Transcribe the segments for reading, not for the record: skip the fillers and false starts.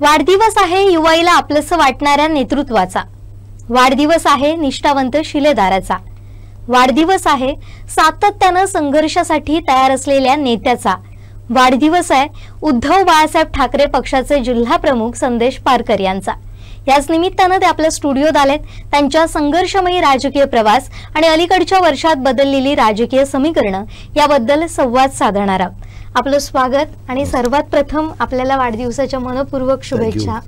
वाढदिवस आहे युवाईला आपलंसं वाटणाऱ्या नेतृत्वाचा, वाढदिवस आहे निष्ठावंत शिलेदाराचा, वाढदिवस आहे सातत्यानं संघर्षासाठी तयार असलेल्या नेत्याचा, वाढदिवस आहे उद्धव बाळासाहेब ठाकरे पक्षाचे जिल्हा प्रमुख संदेश पारकर यांचा। याच निमित्तानं ते आपल्या स्टुडिओत आलेत। त्यांच्या संघर्षमयी राजकीय प्रवास आणि अलीकडच्या वर्षात बदललेली राजकीय समीकरणं याबद्दल संवाद साधणार आहोत। आपलं स्वागत आणि सर्वात प्रथम आपल्याला वाढदिवसाच्या मनपूर्वक शुभेच्छा।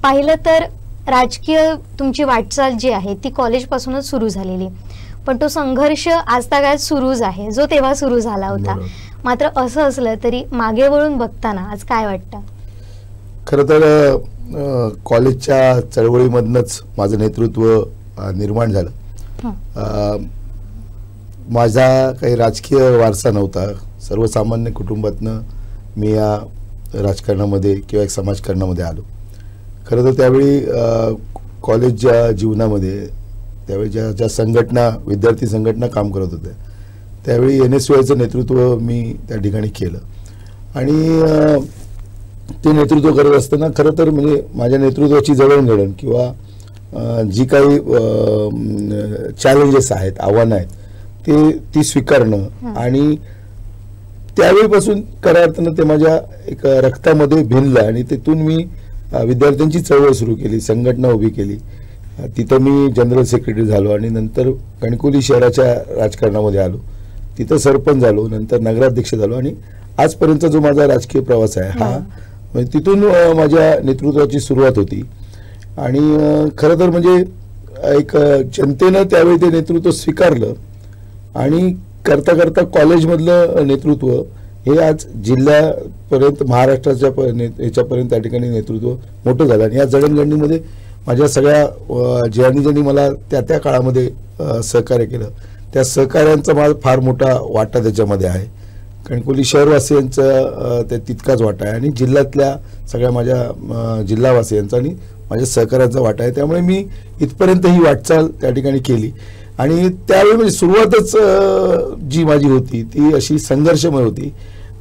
पाहिलं तर राजकीय तुमची वाटचाल जी आहे ती कॉलेजपासूनच सुरू झालेली, पण तो संघर्ष आजतागायत सुरूच आहे जो तेव्हा सुरू झाला होता। मात्र असं असलं तरी मागे वळून बघताना आज काय वाटतं? खरं तर कॉलेजच्या चळवळीमधनच माझं नेतृत्व निर्माण झालं। माझा काही राजकीय वारसा नव्हता, सर्वसामान्य कुटुंबातनं मी या राजकारणामध्ये किंवा एक समाजकारणामध्ये आलो। खरं तर त्यावेळी कॉलेजच्या जीवनामध्ये त्यावेळी ज्या संघटना विद्यार्थी संघटना काम करत होत्या त्यावेळी NSYचं नेतृत्व मी त्या ठिकाणी केलं आणि ते नेतृत्व करत असताना खरं तर म्हणजे माझ्या नेतृत्वाची जडणघडण किंवा जी काही चॅलेंजेस आहेत, आव्हानं आहेत ती स्वीकारणं आणि त्यावेळीपासून खऱ्या अर्थानं ते माझ्या एक रक्तामध्ये भिनलं आणि तिथून मी विद्यार्थ्यांची चळवळ सुरू केली, संघटना उभी केली। तिथं मी जनरल सेक्रेटरी झालो आणि नंतर कणकवली शहराच्या राजकारणामध्ये आलो, तिथं सरपंच झालो, नंतर नगराध्यक्ष झालो आणि आजपर्यंत जो माझा राजकीय प्रवास आहे हा म्हणजे तिथून माझ्या नेतृत्वाची सुरुवात होती। आणि खरं तर म्हणजे एक जनतेनं त्यावेळी ते नेतृत्व स्वीकारलं आणि करता करता कॉलेजमधलं नेतृत्व हे आज जिल्ह्यापर्यंत महाराष्ट्राच्या याच्यापर्यंत त्या ठिकाणी नेतृत्व मोठं झालं आणि या जडणघडणीमध्ये माझ्या सगळ्या ज्यांनी मला त्या काळामध्ये सहकार्य केलं त्या सहकार्यांचा माझा फार मोठा वाटा त्याच्यामध्ये आहे। कणकवली शहरवासियांचा तितकाच वाटा आहे आणि जिल्ह्यातल्या सगळ्या माझ्या जिल्हावासियांचा आणि माझ्या सहकार्याचा वाटा आहे। त्यामुळे मी इथपर्यंत ही वाटचाल त्या ठिकाणी केली आणि त्यावेळी म्हणजे सुरुवातच जी माझी होती ती अशी संघर्षमय होती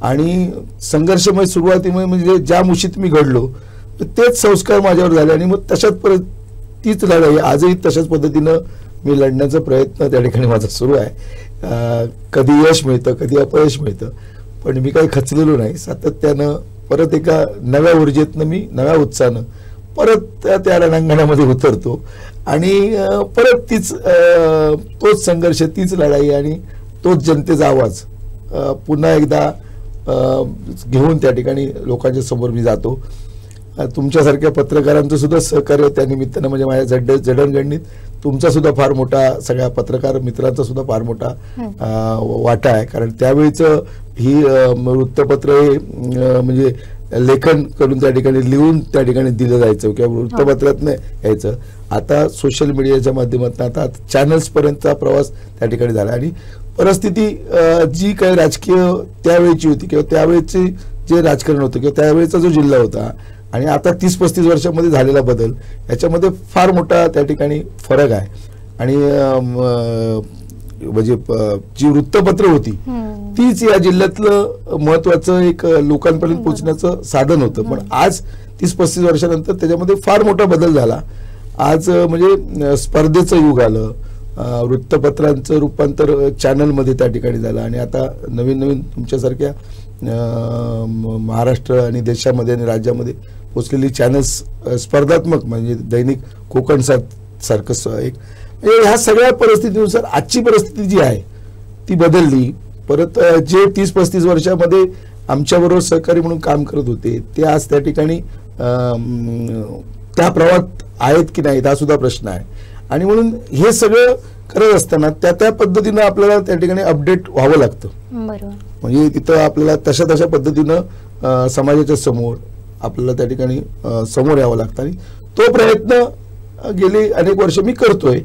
आणि संघर्षमय सुरुवातीमुळे म्हणजे ज्या मुशीत मी घडलो तेच संस्कार माझ्यावर झाले आणि मग तशाच परत तीच लढाई आजही तशाच पद्धतीनं मी लढण्याचा प्रयत्न त्या ठिकाणी माझा सुरू आहे। कधी यश मिळतं कधी अपयश मिळतं, पण मी काही खचलेलो नाही। सातत्यानं परत एका नव्या ऊर्जेतनं मी नव्या उत्साहानं परत त्या रणांगणामध्ये उतरतो आणि परत तोच संघर्ष, तीच लढाई आणि तोच जनतेचा आवाज पुन्हा एकदा घेऊन त्या ठिकाणी लोकांच्या समोर मी जातो। तुमच्यासारख्या पत्रकारांचं सुद्धा सहकार्य त्या निमित्तानं म्हणजे माझ्या जडणघडणीत तुमचा सुद्धा फार मोठा, सगळ्या पत्रकार मित्रांचा सुद्धा फार मोठा वाटा आहे। कारण त्यावेळीचं ही वृत्तपत्र हे म्हणजे लेखन करून त्या ठिकाणी लिहून त्या ठिकाणी दिलं जायचं किंवा वृत्तपत्रातनं यायचं। आता सोशल मीडियाच्या माध्यमातून आता चॅनल्स पर्यंतचा प्रवास त्या ठिकाणी झाला आणि परिस्थिती जी काही राजकीय त्यावेळची होती किंवा त्यावेळेचे जे राजकारण होतं किंवा त्यावेळेचा जो जिल्हा होता आणि आता 30-35 वर्षामध्ये झालेला बदल याच्यामध्ये फार मोठा त्या ठिकाणी फरक आहे। आणि म्हणजे जी वृत्तपत्र होती तीच या जिल्ह्यातलं महत्वाचं एक लोकांपर्यंत पोहोचण्याचं साधन होतं, पण आज 30-35 वर्षानंतर त्याच्यामध्ये फार मोठा बदल झाला। आज म्हणजे स्पर्धेचं युग आलं, वृत्तपत्रांचं रूपांतर चॅनलमध्ये त्या ठिकाणी झालं आणि आता नवीन तुमच्यासारख्या महाराष्ट्र आणि देशामध्ये आणि राज्यामध्ये पोचलेली चॅनल्स स्पर्धात्मक म्हणजे दैनिक कोकण सारखं एक म्हणजे ह्या सगळ्या परिस्थितीनुसार आजची परिस्थिती जी आहे ती बदलली। परत जे 30-35 वर्षामध्ये आमच्याबरोबर सहकारी म्हणून काम करत होते ते आज त्या ठिकाणी त्या प्रवाहात आहेत की नाहीत हा सुद्धा प्रश्न आहे आणि म्हणून हे सगळं करत असताना त्या पद्धतीनं आपल्याला त्या ठिकाणी अपडेट व्हावं लागतं। म्हणजे तिथं आपल्याला तशा पद्धतीनं समाजाच्या समोर आपल्याला त्या ठिकाणी समोर यावं लागतं आणि तो प्रयत्न गेली अनेक वर्ष मी करतोय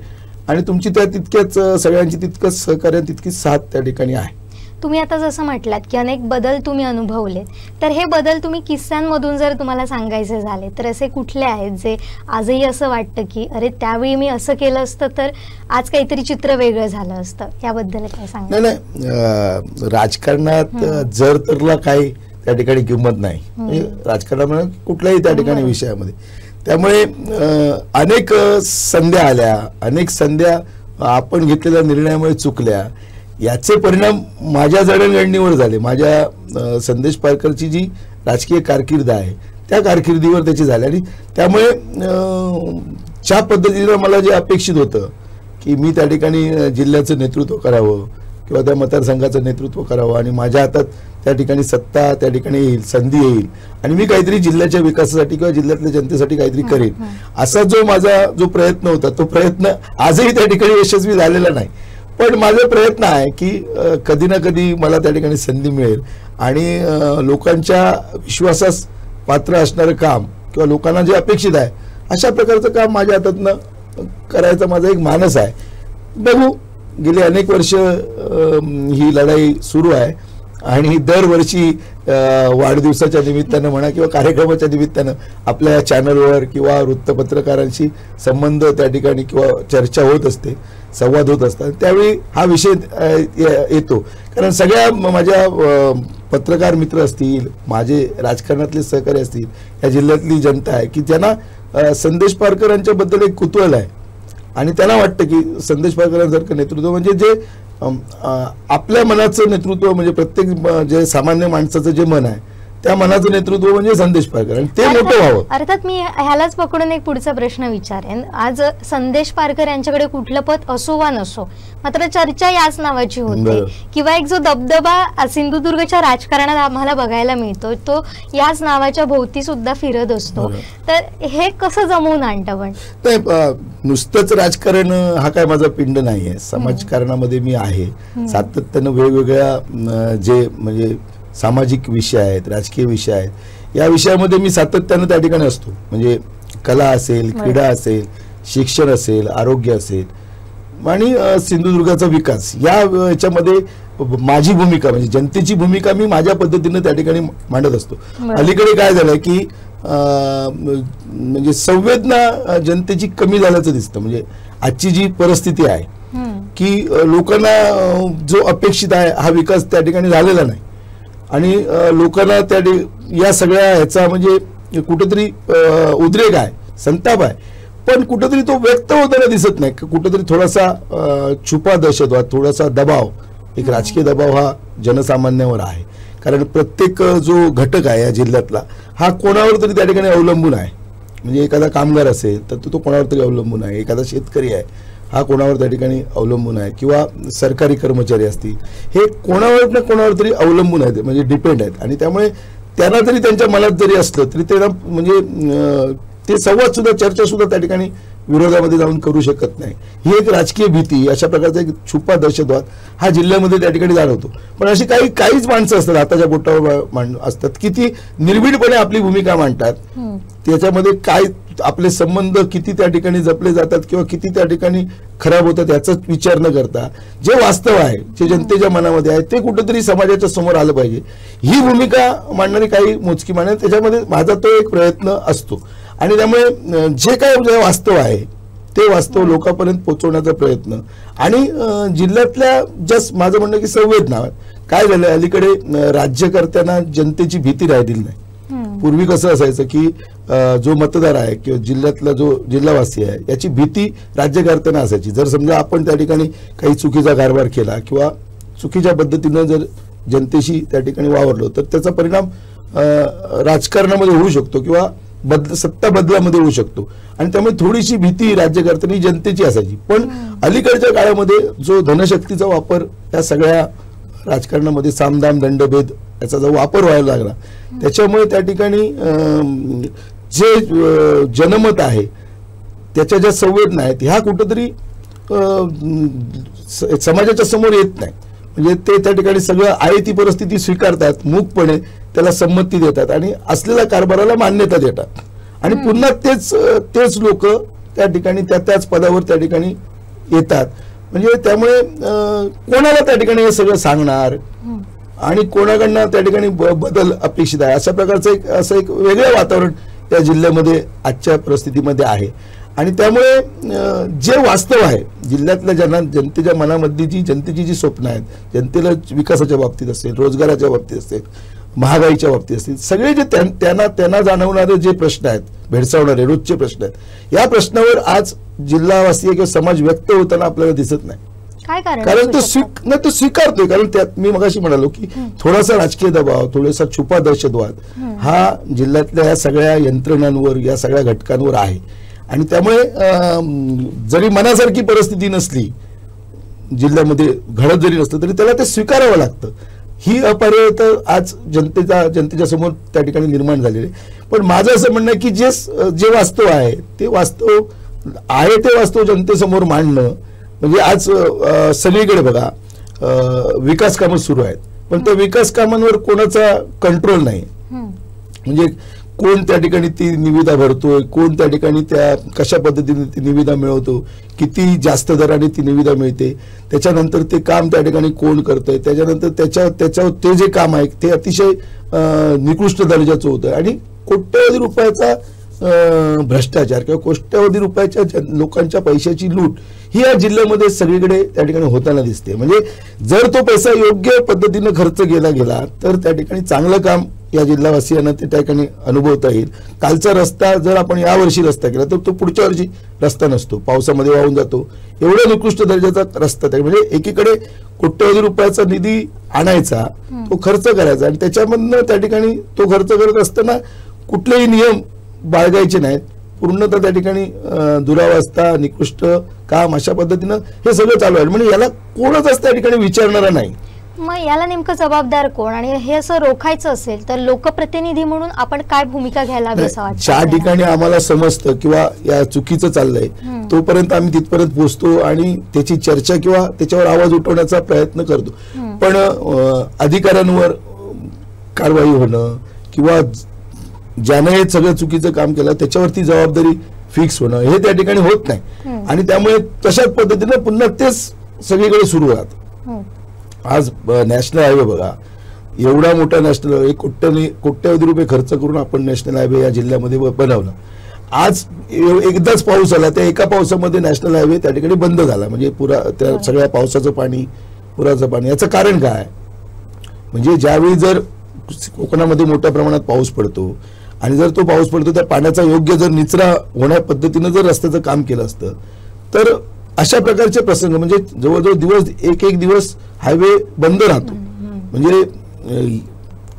आणि तुमची त्या तितक्याच सगळ्यांची तितकंच सहकार्य तितकीच साथ त्या ठिकाणी आहे। तुम्ही आता जसं म्हटलात की अनेक बदल तुम्ही अनुभवले, तर हे बदल तुम्ही किस्स्यांमधून जर तुम्हाला सांगायचे झाले तर असे कुठले आहेत जे आजही असं वाटतं की अरे त्यावेळी मी असं केलं असतं तर आज काहीतरी चित्र वेगळं झालं असतं? याबद्दल काय सांगा? नाही राजकारणात जर तरला काही त्या ठिकाणी किंमत नाही, म्हणजे राजकारणामध्ये कुठल्याही त्या ठिकाणी विषयामध्ये. त्यामुळे अनेक संध्या आल्या, अनेक संध्या आपण घेतलेल्या निर्णयामुळे चुकल्या, याचे परिणाम माझ्या जडणघडणीवर झाले. माझ्या संदेश पारकरची जी राजकीय कारकीर्द आहे त्या कारकिर्दीवर त्याची झाली. आणि त्यामुळे ज्या पद्धतीनं मला जे अपेक्षित होतं की मी त्या ठिकाणी जिल्ह्याचं नेतृत्व करावं किंवा त्या मतदारसंघाचं नेतृत्व करावं आणि माझ्या हातात त्या ठिकाणी सत्ता त्या ठिकाणी येईल, संधी येईल आणि मी काहीतरी जिल्ह्याच्या विकासासाठी किंवा जिल्ह्यातल्या जनतेसाठी काहीतरी करेन, असा जो माझा जो प्रयत्न होता तो प्रयत्न आजही त्या ठिकाणी यशस्वी झालेला नाही. पण माझा प्रयत्न आहे की कधी ना कधी मला त्या ठिकाणी संधी मिळेल आणि लोकांच्या विश्वासास पात्र असणारं काम किंवा लोकांना जे अपेक्षित आहे अशा प्रकारचं काम माझ्या हातातनं करायचा माझा एक मानस आहे. बघू, गेली अनेक वर्ष ही लढाई सुरू आहे आणि दरवर्षी वाढदिवसाच्या निमित्तानं म्हणा किंवा कार्यक्रमाच्या निमित्तानं आपल्या चॅनलवर किंवा वृत्तपत्रकारांशी संबंध त्या ठिकाणी किंवा चर्चा होत असते, संवाद होत असतात. त्यावेळी हा विषय येतो, कारण सगळ्या माझ्या पत्रकार मित्र असतील, माझे राजकारणातले सहकारी असतील, या जिल्ह्यातली जनता आहे की ज्यांना संदेश पारकरांच्याबद्दल एक कुतूहल आहे आणि त्यांना वाटतं की संदेश पारकरांसारखं नेतृत्व म्हणजे जे आपल्या मनाचं नेतृत्व, म्हणजे प्रत्येक जे सामान्य माणसाचं जे मन आहे त्या मनाचं नेतृत्व म्हणजे संदेश पारकर आणि ते मोठं व्हावं. अर्थात मी ह्यालाच पकडून एक पुढचा प्रश्न विचारेन. आज संदेश पारकर यांच्याकडे कुठलं पद असो वा नसो, मात्र चर्चा याच नावाची होते किंवा एक जो दबदबा सिंधुदुर्गच्या राजकारणात आम्हाला बघायला मिळतो तो याच नावाच्या भोवती सुद्धा फिरत असतो. तर हे कसं जमवून आणतं? पण नुसतंच राजकारण हा काय माझा पिंड नाहीये, समाजकारणामध्ये मी आहे. सातत्यानं वेगवेगळ्या जे म्हणजे सामाजिक विषय आहेत, राजकीय विषय आहेत, या विषयामध्ये मी सातत्यानं त्या ठिकाणी असतो. म्हणजे कला असेल, क्रीडा असेल, शिक्षण असेल, आरोग्य असेल आणि सिंधुदुर्गाचा विकास, या याच्यामध्ये माझी भूमिका म्हणजे जनतेची भूमिका मी माझ्या पद्धतीने त्या ठिकाणी मांडत असतो. अलीकडे काय झालंय की म्हणजे संवेदना जनतेची कमी झाल्याचं दिसतं. म्हणजे आजची जी परिस्थिती आहे की लोकांना जो अपेक्षित आहे हा विकास त्या ठिकाणी झालेला नाही आणि लोकांना या सगळ्या ह्याचा म्हणजे कुठेतरी उद्रेक आहे, संताप आहे, पण कुठेतरी तो व्यक्त होताना दिसत नाही. कुठेतरी थोडासा छुपा दहशतवाद, थोडासा दबाव, एक राजकीय दबाव हा जनसामान्यावर आहे. कारण प्रत्येक जो घटक आहे या जिल्ह्यातला हा कोणावर तरी त्या ठिकाणी अवलंबून आहे. म्हणजे एखादा कामगार असेल तर तो कोणावर तरी अवलंबून आहे, एखादा शेतकरी आहे हा कोणावर त्या ठिकाणी अवलंबून आहे किंवा सरकारी कर्मचारी असतील, हे कोणावर ना कोणावर तरी अवलंबून आहेत, म्हणजे डिपेंड आहेत. आणि त्यामुळे त्यांना जरी त्यांच्या मनात जरी असलं तरी त्यांना म्हणजे ते संवाद सुद्धा, चर्चा सुद्धा त्या ठिकाणी विरोधामध्ये जाऊन करू शकत नाही. ही एक राजकीय भीती, अशा प्रकारचा एक छुपा दहशतवाद हा जिल्ह्यामध्ये त्या ठिकाणी जाणवतो. पण अशी काहीच माणसं असतात हाताच्या बोटावर असतात की ती निर्भीडपणे आपली भूमिका मांडतात. त्याच्यामध्ये काय आपले संबंध किती त्या ठिकाणी जपले जातात किंवा किती त्या ठिकाणी खराब होतात याचाच विचार न करता जे वास्तव आहे, जे जनतेच्या मनामध्ये आहे ते कुठेतरी समाजाच्या समोर आलं पाहिजे, ही भूमिका मांडणारी काही मोजकी मांडणे, त्याच्यामध्ये माझा तो एक प्रयत्न असतो. आणि त्यामुळे जे काय वास्तव आहे ते वास्तव लोकांपर्यंत पोहोचवण्याचा प्रयत्न आणि जिल्ह्यातल्या जस्ट माझं म्हणणं की संवेदना. काय झालं, अलीकडे राज्यकर्त्यांना जनतेची भीती राहिलेली नाही. पूर्वी कसं असायचं की जो मतदार आहे किंवा जिल्ह्यातला जो जिल्हावासी आहे याची भीती राज्यकर्त्यांना असायची. जर समजा आपण त्या ठिकाणी काही चुकीचा कारभार केला किंवा चुकीच्या पद्धतीनं जर जनतेशी त्या ठिकाणी वावरलो तर त्याचा परिणाम राजकारणामध्ये होऊ शकतो किंवा सत्ता बदलामध्ये होऊ शकतो. आणि त्यामुळे थोडीशी भीती राज्यकर्त्यांनी जनतेची असायची. पण अलीकडच्या काळामध्ये जो धनशक्तीचा वापर या सगळ्या राजकारणामध्ये सामदाम दंडभेद याचा जो वापर व्हायला लागला त्याच्यामुळे त्या ठिकाणी जे जनमत आहे त्याच्या ज्या संवेदना आहेत ह्या कुठंतरी समाजाच्या समोर येत नाही. म्हणजे ते त्या ठिकाणी सगळं आहे ती परिस्थिती स्वीकारतात, मूकपणे त्याला संमती देतात आणि असलेल्या कारभाराला मान्यता देतात आणि पुन्हा तेच लोक त्या ठिकाणी त्याच पदावर त्या ठिकाणी येतात. म्हणजे त्यामुळे कोणाला त्या ठिकाणी हे सगळं सांगणार आणि कोणाकडनं त्या ठिकाणी बदल अपेक्षित आहे, अशा प्रकारचं असं एक वेगळं वातावरण त्या जिल्ह्यामध्ये आजच्या परिस्थितीमध्ये आहे. आणि त्यामुळे जे वास्तव आहे जिल्ह्यातल्या जनतेच्या मनामधली जनतेची जी स्वप्न आहेत, जनतेला विकासाच्या बाबतीत असेल, रोजगाराच्या बाबतीत असेल, महागाईच्या बाबतीत असतील, सगळे जे त्यांना जाणवणारे जे प्रश्न आहेत, भेडसावणारे रोजचे प्रश्न आहेत, या प्रश्नावर आज जिल्हावासीय किंवा समाज व्यक्त होताना आपल्याला दिसत नाही. काय कारण तो स्वीकारतोय. कारण त्यात मी मगाशी म्हणालो की थोडासा राजकीय दबाव, थोडासा छुपा दहशतवाद हा जिल्ह्यातल्या या सगळ्या यंत्रणांवर, या सगळ्या घटकांवर आहे. आणि त्यामुळे जरी मनासारखी परिस्थिती नसली, जिल्ह्यामध्ये घडत जरी नसतं, तरी त्याला ते स्वीकारावं लागतं. ही अपरिहार्यता आज जनतेच्या समोर त्या ठिकाणी निर्माण झालेली. पण माझं असं म्हणणं आहे की जे वास्तव आहे ते वास्तव जनतेसमोर मांडणं, म्हणजे आज सगळीकडे बघा विकास कामं सुरू आहेत, पण त्या विकास कामांवर कोणाचा कंट्रोल नाही. म्हणजे कोण त्या ठिकाणी ती निविदा भरतोय, कोण त्या ठिकाणी त्या कशा पद्धतीने ती निविदा मिळवतो, किती जास्त दराने ती निविदा मिळते, त्याच्यानंतर ते काम त्या ठिकाणी कोण करतंय, त्याच्यानंतर त्याच्यावर ते जे काम आहे ते अतिशय निकृष्ट दर्जाचं होतं. आणि कोट्यवधी रुपयाचा भ्रष्टाचार किंवा कोट्यवधी रुपयाच्या लोकांच्या पैशाची लूट ही या जिल्ह्यामध्ये सगळीकडे त्या ठिकाणी होताना दिसते. म्हणजे जर तो पैसा योग्य पद्धतीनं खर्च केला गेला तर त्या ठिकाणी चांगलं काम या जिल्हावासियांना त्या ठिकाणी अनुभवता येईल. कालचा रस्ता जर आपण यावर्षी रस्ता केला तर तो पुढच्या वर्षी रस्ता नसतो, पावसामध्ये वाहून जातो. एवढ्या निकृष्ट दर्जाचा रस्ता आहे. म्हणजे एकीकडे कोट्यवधी रुपयाचा निधी आणायचा, तो खर्च करायचा, आणि त्याच्यामधनं त्या ठिकाणी तो खर्च करत असताना कुठलेही नियम बाळगायचे नाहीत. पूर्णतः त्या ठिकाणी दुरावस्था, निकृष्ट काम, अशा पद्धतीनं हे सगळं चालू आहे. म्हणजे याला कोणच त्या ठिकाणी विचारणारा नाही. मग याला नेमकं जबाबदार कोण? आणि हे असं रोखायचं असेल तर लोकप्रतिनिधी म्हणून आपण काय भूमिका घ्यायला हवी असं वाटतं? ज्या ठिकाणी आम्हाला समजतं किंवा या चुकीचं चाललंय तोपर्यंत आम्ही तिथपर्यंत पोहोचतो आणि त्याची चर्चा किंवा त्याच्यावर आवाज उठवण्याचा प्रयत्न करतो. पण अधिकाऱ्यांवर कारवाई होणं किंवा ज्याने हे सगळं चुकीचं काम केलं त्याच्यावरती जबाबदारी फिक्स होणं हे त्या ठिकाणी होत नाही. आणि त्यामुळे तशाच पद्धतीने पुन्हा तेच सगळीकडे सुरू राहत. आज नॅशनल हायवे बघा, एवढा मोठा नॅशनल कोट्यवधी रुपये खर्च करून आपण नॅशनल हायवे या जिल्ह्यामध्ये बनवला. आज एकदाच पाऊस आला, त्या एका पावसामध्ये नॅशनल हायवे त्या ठिकाणी बंद झाला. म्हणजे त्या सगळ्या पावसाचं पाणी, पुराचं पाणी, याचं कारण काय? म्हणजे ज्यावेळी जर कोकणामध्ये मोठ्या प्रमाणात पाऊस पडतो आणि जर तो पाऊस पडतो त्या पाण्याचा योग्य जर निचरा होण्या पद्धतीनं जर रस्त्याचं काम केलं असतं तर अशा प्रकारचे प्रसंग, म्हणजे जवळजवळ एक दिवस हायवे बंद राहतो. म्हणजे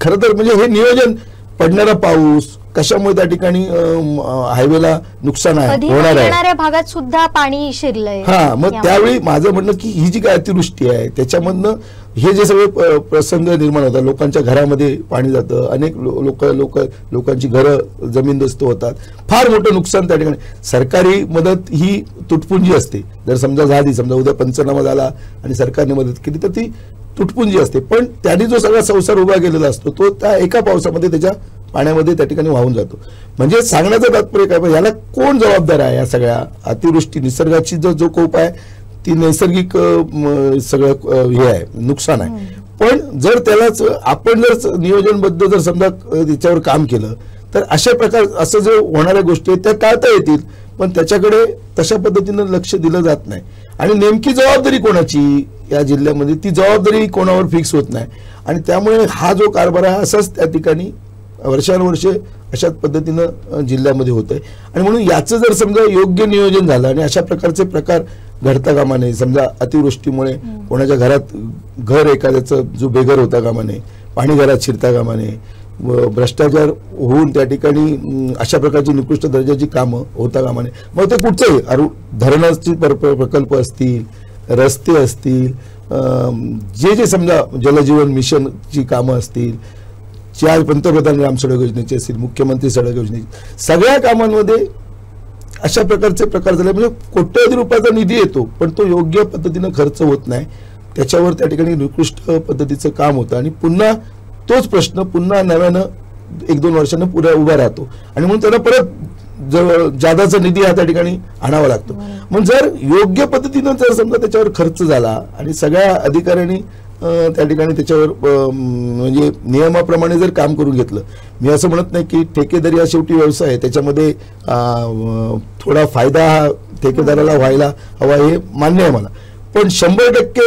खरं तर म्हणजे हे नियोजन, पडणारा पाऊस कशामुळे त्या ठिकाणी हायवेला नुकसान होणार आहे, भागात सुद्धा पाणी शिरलंय. हा, मग त्यावेळी माझं म्हणणं की ही जी काय अतिवृष्टी आहे त्याच्यामधनं हे जे सगळे प्रसंग निर्माण होतात, लोकांच्या घरामध्ये पाणी जातं, अनेक लोकांची घरं जमीनदोस्त होतात, फार मोठं नुकसान त्या ठिकाणी. सरकारी मदत ही तुटपुंजी असते. जर समजा उद्या पंचनामा झाला आणि सरकारने मदत केली तर ती तुटपुंजी असते. पण त्यांनी जो सगळा संसार उभा केलेला असतो तो त्या एका पावसामध्ये त्याच्या पाण्यामध्ये त्या ठिकाणी वाहून जातो. म्हणजे सांगण्याचं तात्पर्य काय, याला कोण जबाबदार आहे? या सगळ्या अतिवृष्टी, निसर्गाची जो कोप आहे ती नैसर्गिक सगळं हे आहे, नुकसान आहे. पण जर त्यालाच आपण जर नियोजनबद्ध जर समजा त्याच्यावर काम केलं तर अशा प्रकार असं जे होणाऱ्या गोष्टी आहेत त्या टाळता येतील. पण त्याच्याकडे तशा पद्धतीनं लक्ष दिलं जात नाही. आणि नेमकी जबाबदारी कोणाची या जिल्ह्यामध्ये, ती जबाबदारी कोणावर फिक्स होत नाही. आणि त्यामुळे हा जो कारभार आहे असाच त्या ठिकाणी वर्षानुवर्षे अशाच पद्धतीनं जिल्ह्यामध्ये होत आहे. आणि म्हणून याचं जर समजा योग्य नियोजन झालं आणि अशा प्रकारचे प्रकार घडता कामा नये. समजा अतिवृष्टीमुळे कोणाच्या घरात घर एखाद्याचं जो बेघर होता कामा नये, पाणी घरात शिरता कामा नये, भ्रष्टाचार होऊन त्या ठिकाणी अशा प्रकारची निकृष्ट दर्जाची कामं होता कामा नये. मग ते कुठचंही धरणाचे प्रकल्प असतील, रस्ते असतील, जे समजा जलजीवन मिशनची कामं असतील, ज्या पंतप्रधान ग्राम सडक योजनेची असतील, मुख्यमंत्री सडक योजनेची, सगळ्या कामांमध्ये अशा प्रकारचे प्रकार झाले. म्हणजे कोट्यवधी रुपयाचा निधी येतो पण तो योग्य पद्धतीनं खर्च होत नाही. त्याच्यावर त्या ठिकाणी निकृष्ट पद्धतीचं काम होतं आणि पुन्हा तोच प्रश्न पुन्हा नव्यानं 1-2 वर्षानं पुढे उभा राहतो. आणि म्हणून त्यांना परत जादाचा निधी हा त्या ठिकाणी आणावा लागतो. मग जर योग्य पद्धतीनं जर समजा त्याच्यावर खर्च झाला आणि सगळ्या अधिकाऱ्यांनी त्या ठिकाणी त्याच्यावर म्हणजे नियमाप्रमाणे जर काम करून घेतलं, मी असं म्हणत नाही की ठेकेदारी हा शेवटी व्यवसाय आहे, त्याच्यामध्ये थोडा फायदा हा ठेकेदाराला व्हायला हवा हे मान्य आहे मला. पण 100%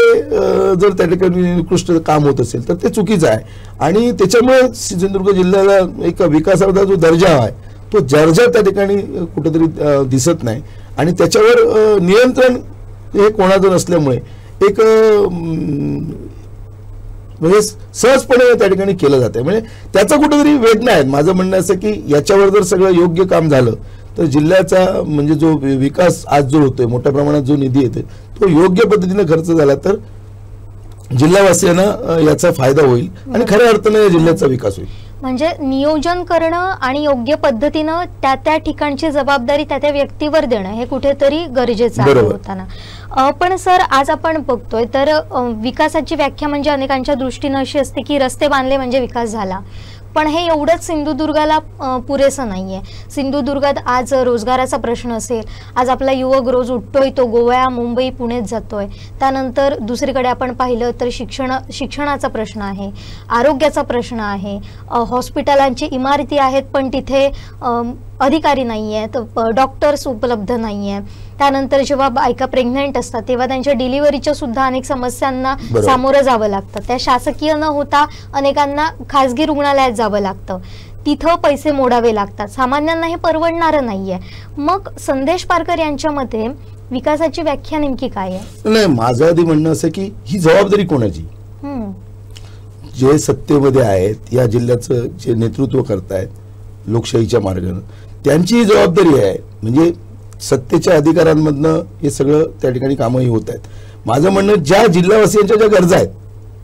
जर त्या ठिकाणी निकृष्ट काम होत असेल तर ते चुकीचं आहे. आणि त्याच्यामुळे सिंधुदुर्ग जिल्ह्याला एक विकासाचा जो दर्जा आहे तो दर्जा त्या ठिकाणी कुठेतरी दिसत नाही. आणि त्याच्यावर नियंत्रण हे कोणाचं नसल्यामुळे एक म्हणजे सहजपणे त्या ठिकाणी केलं जाते. म्हणजे त्याचा कुठेतरी वेग नाही. माझं म्हणणं असं की याच्यावर जर सगळं योग्य काम झालं तर जिल्ह्याचा म्हणजे जो विकास आज जो होतोय, मोठ्या प्रमाणात जो निधी येतोय तो योग्य पद्धतीने खर्च झाला तर जिल्हावासियांना याचा फायदा होईल आणि खऱ्या अर्थाने या जिल्ह्याचा विकास होईल. म्हणजे नियोजन करणं आणि योग्य पद्धतीनं त्या त्या ठिकाणची जबाबदारी त्या त्या व्यक्तीवर देणं हे कुठेतरी गरजेचं आहे होताना. पण सर आज आपण बघतोय तर विकासाची व्याख्या म्हणजे अनेकांच्या दृष्टीनं अशी असते की रस्ते बांधले म्हणजे विकास झाला, पण हे एवढंच सिंधुदुर्गाला पुरेसं नाहीये. सिंधुदुर्गात आज रोजगाराचा प्रश्न असेल, आज आपला युवक रोज उठतोय तो गोवा, मुंबई, पुण्यात जातोय. त्यानंतर दुसरीकडे आपण पाहिलं तर शिक्षणाचा प्रश्न आहे, आरोग्याचा प्रश्न आहे, हॉस्पिटलांची इमारती आहेत पण तिथे अधिकारी नाही आहेत, डॉक्टर्स उपलब्ध नाही आहेत. त्यानंतर जेव्हा बायका प्रेग्नेंट असतात तेव्हा त्यांच्या डिलिव्हरीच्या सुद्धा अनेक समस्यांना सामोरं जावं लागतं. त्या शासकीय न होता अनेकांना खासगी रुग्णालयात जावं लागतं, तिथं पैसे मोडावे लागतात. सामान्यांना हे परवडणारं नाहीये. मग संदेश पारकर यांच्या मते विकासाची व्याख्या नेमकी काय आहे? नाही, माझं आधी म्हणणं असं की ही जबाबदारी कोणाची? जे सत्तेमध्ये आहेत, या जिल्ह्याचं जे नेतृत्व करतायत लोकशाहीच्या मार्गाने, त्यांची ही जबाबदारी आहे. म्हणजे सत्तेच्या अधिकाऱ्यांमधनं हे सगळं त्या ठिकाणी कामही होत आहेत. माझं म्हणणं ज्या जिल्हावासियांच्या ज्या गरजा आहेत,